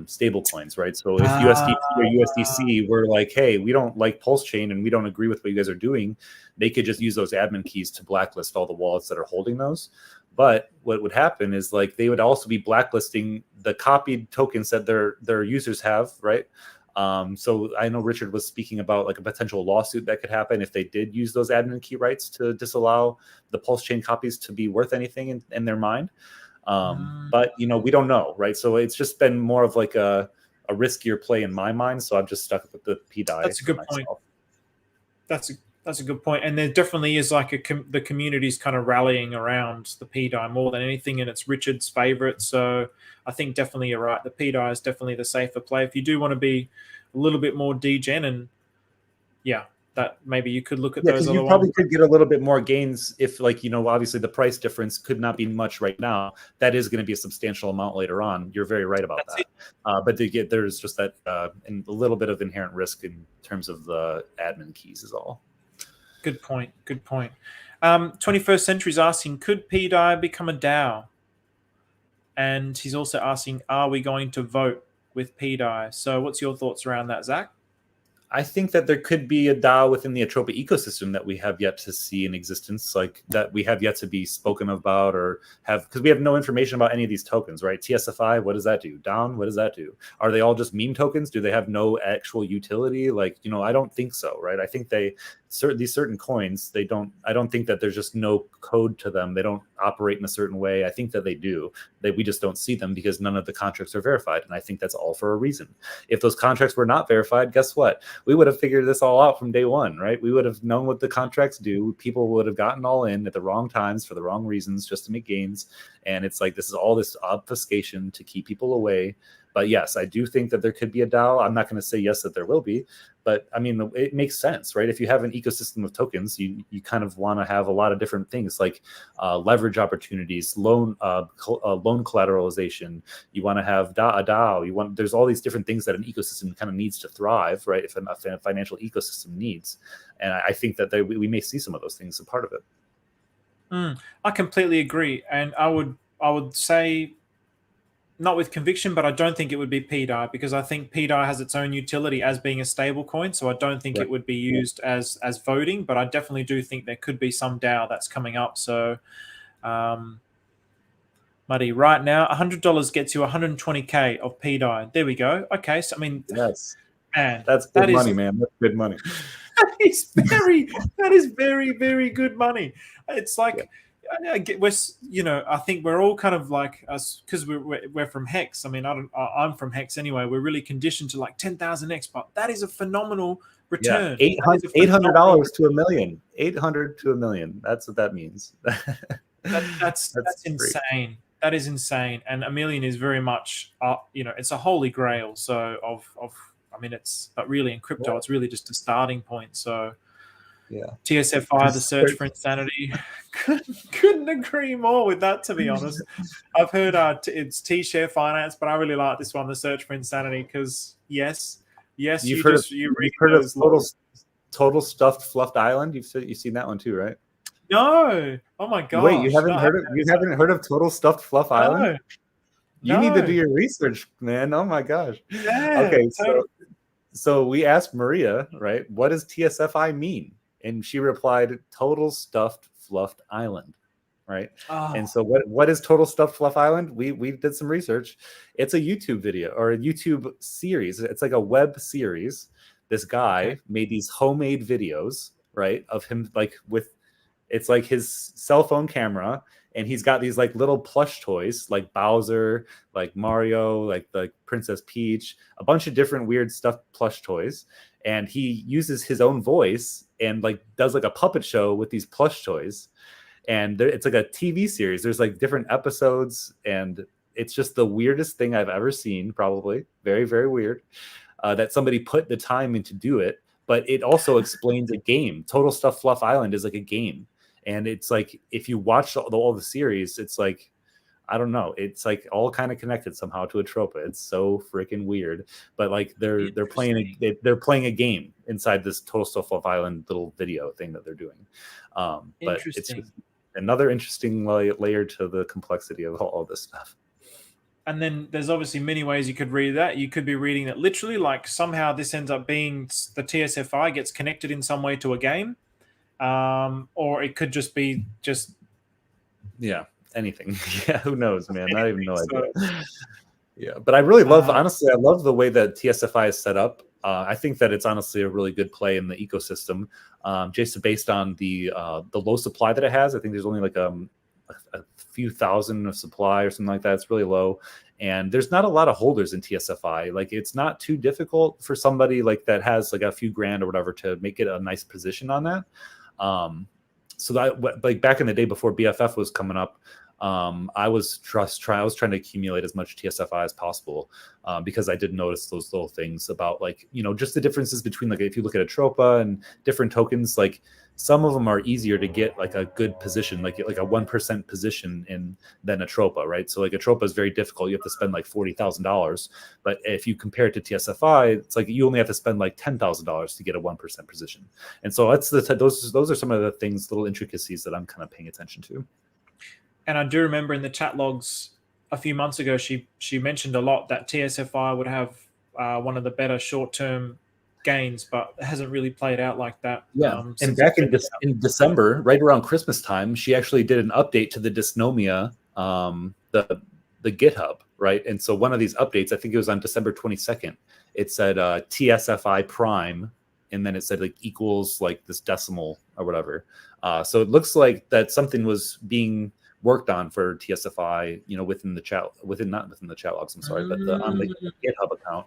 stable coins, right? So if USDT or USDC were like, hey, we don't like Pulse Chain and we don't agree with what you guys are doing, they could just use those admin keys to blacklist all the wallets that are holding those. But what would happen is, like, they would also be blacklisting the copied tokens that their users have, right? So I know Richard was speaking about like a potential lawsuit that could happen if they did use those admin key rights to disallow the pulse chain copies to be worth anything in their mind. But we don't know, right? So it's just been more of like a riskier play in my mind. So I've just stuck with the PDI. That's a good point. That's a good point. And there definitely is like the community's kind of rallying around the PDI more than anything, and it's Richard's favorite. So I think definitely you're right. The PDI is definitely the safer play. If you do want to be a little bit more degen, and that maybe you could look at those other you probably could get a little bit more gains if, like, obviously the price difference could not be much right now. That is going to be a substantial amount later on. You're very right about that. But there's just that and a little bit of inherent risk in terms of the admin keys is all. Good point. 21st Century is asking, could PDI become a DAO? And he's also asking, are we going to vote with PDI? So what's your thoughts around that, Zach? I think that there could be a DAO within the Atropa ecosystem that we have yet to see in existence, like that we have yet to be spoken about or have, because we have no information about any of these tokens, right? TSFI, what does that do? Down, what does that do? Are they all just meme tokens? Do they have no actual utility? Like, I don't think so, right? I think these certain coins, I don't think that there's just no code to them. They don't operate in a certain way. I think that they do. We just don't see them because none of the contracts are verified. And I think that's all for a reason. If those contracts were not verified, guess what? We would have figured this all out from day one, right? We would have known what the contracts do. People would have gotten all in at the wrong times for the wrong reasons just to make gains. And it's like, this is all this obfuscation to keep people away. But yes, I do think that there could be a DAO. I'm not going to say yes that there will be, but I mean, it makes sense, right? If you have an ecosystem of tokens, you kind of want to have a lot of different things like leverage opportunities, loan collateralization. You want to have a DAO. There's all these different things that an ecosystem kind of needs to thrive, right? If a financial ecosystem needs, and I think that we may see some of those things a part of it. I completely agree, and I would say, not with conviction, but I don't think it would be PDI, because I think PDI has its own utility as being a stable coin. So I don't think it would be used as voting, but I definitely do think there could be some DAO that's coming up. So, Muddy, right now, $100 gets you 120K of PDI. There we go. Okay. So, I mean, yes, man, that's good money, man. That's good money. That is very, very good money. It's like, I think we're all kind of like us, because we're from Hex. I mean, I'm from Hex anyway. We're really conditioned to like 10,000x, but that is a phenomenal return. Yeah, $800 to $1 million. 800 to $1 million. That's what that means. That's insane. Great. That is insane. And $1 million is very much, it's a holy grail. So but really in crypto, it's really just a starting point. So. Yeah, TSFI, the search for insanity. Couldn't agree more with that, to be honest. I've heard it's T-share finance, but I really like this one, the search for insanity, because yes, you've heard of total stuffed fluffed island. You've seen that one too, right? No. Oh my god. Wait, you haven't heard of total stuffed fluff island? You need to do your research, man. Oh my gosh. Yeah. Okay, so we asked Maria, right? What does TSFI mean? And she replied, total stuffed fluffed island, right? Oh. And so what is total stuffed fluff island? We did some research. It's a YouTube video or a YouTube series. It's like a web series. This guy made these homemade videos, right, of him it's like his cell phone camera, and he's got these like little plush toys like Bowser, like Mario, like Princess Peach, a bunch of different weird stuffed plush toys. And he uses his own voice and like does like a puppet show with these plush toys. And it's like a TV series. There's like different episodes, and it's just the weirdest thing I've ever seen, probably. Very, very weird that somebody put the time in to do it. But it also explains a game. Total Stuff Fluff Island is like a game. And it's like, if you watch all the series, it's like, I don't know. It's like all kind of connected somehow to Atropa. It's so freaking weird. But like they're playing a game inside this Total Stuff Fluff Island little video thing that they're doing. But it's just another interesting layer to the complexity of all this stuff. And then there's obviously many ways you could read that. You could be reading that literally, like somehow this ends up being the TSFI gets connected in some way to a game. Or it could just be anything. Yeah, who knows, man? I have no idea. Yeah, but I really love, honestly, I love the way that TSFI is set up. I think that it's honestly a really good play in the ecosystem, just based on the low supply that it has. I think there's only like a few thousand of supply or something like that. It's really low, and there's not a lot of holders in TSFI. Like, it's not too difficult for somebody like that has like a few grand or whatever to make it a nice position on that. So that, like, back in the day before BFF was coming up, I was trying to accumulate as much TSFI as possible, because I did notice those little things about, like, just the differences between, like, if you look at Atropa and different tokens, like some of them are easier to get like a good position, like a 1% position in than Atropa, right? So like Atropa is very difficult. You have to spend like $40,000, but if you compare it to TSFI, it's like you only have to spend like $10,000 to get a 1% position. And so that's those are some of the things, little intricacies that I'm kind of paying attention to. And I do remember in the chat logs a few months ago, she mentioned a lot that TSFI would have one of the better short-term gains, but it hasn't really played out like that. Yeah, and back in December, right around Christmas time, she actually did an update to the Dysnomia, the GitHub, right? And so one of these updates, I think it was on December 22nd, it said TSFI prime, and then it said like equals like this decimal or whatever. So it looks like that something was being worked on for TSFI, within the chat, not within the chat logs, I'm sorry, but on the GitHub account,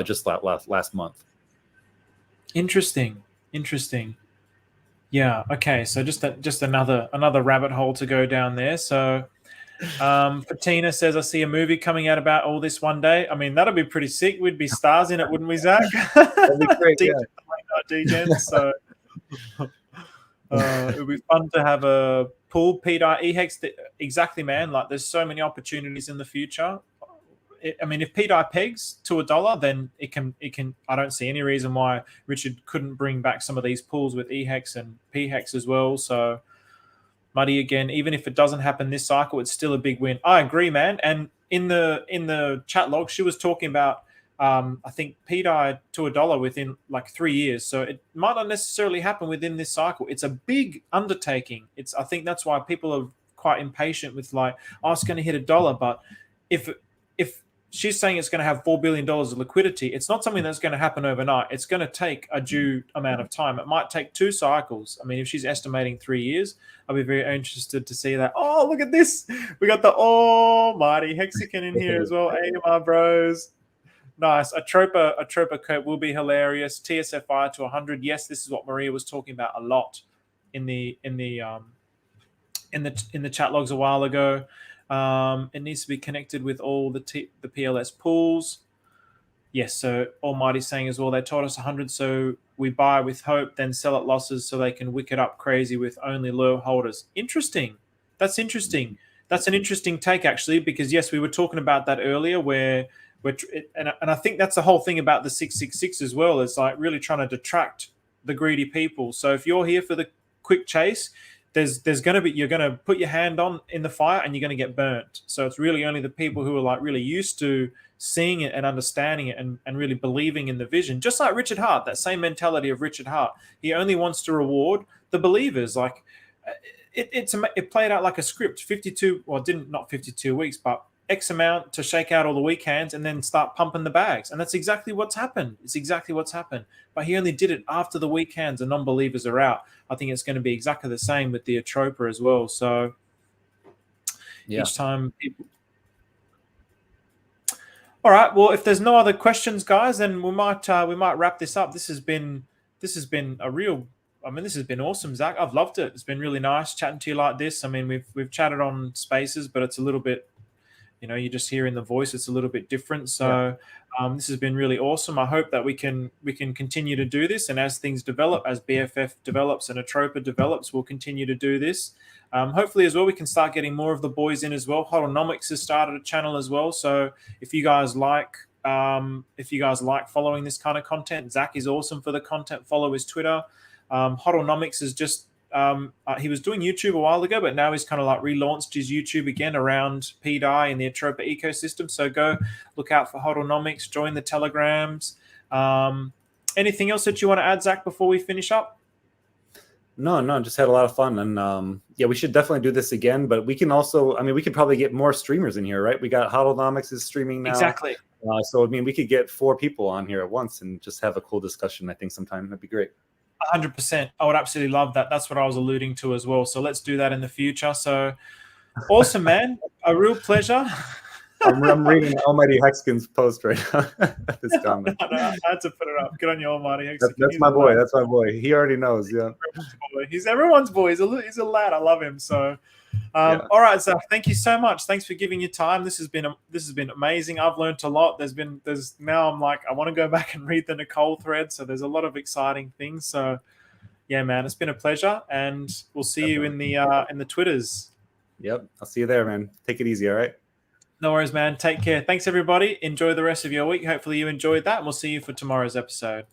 just last month. Interesting. Yeah. Okay. So just another rabbit hole to go down there. So, Fatina says, I see a movie coming out about all this one day. I mean, that'd be pretty sick. We'd be stars in it, wouldn't we, Zach? That'd be great. DGen. So it would be fun to have a pool, PDI, EHEX. Exactly, man. Like, there's so many opportunities in the future. I mean, if PDI pegs to $1, then it can. I don't see any reason why Richard couldn't bring back some of these pools with EHEX and PHEX as well. So, Muddy again, even if it doesn't happen this cycle, it's still a big win. I agree, man. And in the chat log, she was talking about I think PDI to $1 within like 3 years. So it might not necessarily happen within this cycle. It's a big undertaking. I think that's why people are quite impatient with like, oh, it's going to hit $1. But if she's saying it's going to have $4 billion of liquidity, it's not something that's going to happen overnight. It's going to take a due amount of time. It might take 2 cycles. I mean, if she's estimating 3 years, I'll be very interested to see that. Oh, look at this. We got the almighty Hexagon in here as well. AMR bros. Nice. Atropa coat will be hilarious. TSFI to 100. Yes, this is what Maria was talking about a lot in the chat logs a while ago. It needs to be connected with all the PLS pools. Yes, so Almighty saying as well, they taught us 100, so we buy with hope, then sell at losses so they can wick it up crazy with only low holders. Interesting. That's interesting. That's an interesting take, actually, because, yes, we were talking about that earlier where and I think that's the whole thing about the 666 as well. It's like really trying to detract the greedy people. So if you're here for the quick chase, there's going to be, you're going to put your hand in the fire and you're going to get burnt. So it's really only the people who are like really used to seeing it and understanding it and really believing in the vision. Just like Richard Hart, that same mentality of Richard Hart. He only wants to reward the believers. Like it played out like a script. 52, well, not 52 weeks, but X amount to shake out all the weak hands and then start pumping the bags. And that's exactly what's happened. It's exactly what's happened. But he only did it after the weak hands and non-believers are out. I think it's going to be exactly the same with the Atropa as well. So each time people... All right. Well, if there's no other questions, guys, then we might wrap this up. This has been a real... I mean, this has been awesome, Zach. I've loved it. It's been really nice chatting to you like this. I mean, we've chatted on Spaces, but it's a little bit... you're just hearing the voice. It's a little bit different. So this has been really awesome. I hope that we can continue to do this. And as things develop, as BFF develops and Atropa develops, we'll continue to do this. Hopefully as well, we can start getting more of the boys in as well. Hodlnomics has started a channel as well. So if you guys like following this kind of content, Zach is awesome for the content. Follow his Twitter. Hodlnomics is just... he was doing YouTube a while ago, but now he's kind of like relaunched his YouTube again around PDI and the Atropa ecosystem. So go look out for Hodlnomics, join the Telegrams. Anything else that you want to add, Zach, before we finish up? No, just had a lot of fun. And we should definitely do this again, but we can also, we could probably get more streamers in here, right? We got Hodlnomics is streaming now. Exactly. So I mean, we could get 4 people on here at once and just have a cool discussion. I think sometime that'd be great. 100%. I would absolutely love that. That's what I was alluding to as well. So let's do that in the future. So awesome, man. A real pleasure. I'm reading Almighty Hexkin's post right now. This comment. No, I had to put it up. Good on you, Almighty Hexkin. That's my boy. That's my boy. He already knows. Yeah. He's everyone's boy. He's a lad. I love him. So, all right, Zach. Thank you so much. Thanks for giving your time. This has been amazing. I've learned a lot. Now I'm like I want to go back and read the Nicole thread. So there's a lot of exciting things. So, yeah, man, it's been a pleasure, and we'll see you in the Twitters. Yep, I'll see you there, man. Take it easy. All right. No worries, man. Take care. Thanks, everybody. Enjoy the rest of your week. Hopefully you enjoyed that, and we'll see you for tomorrow's episode.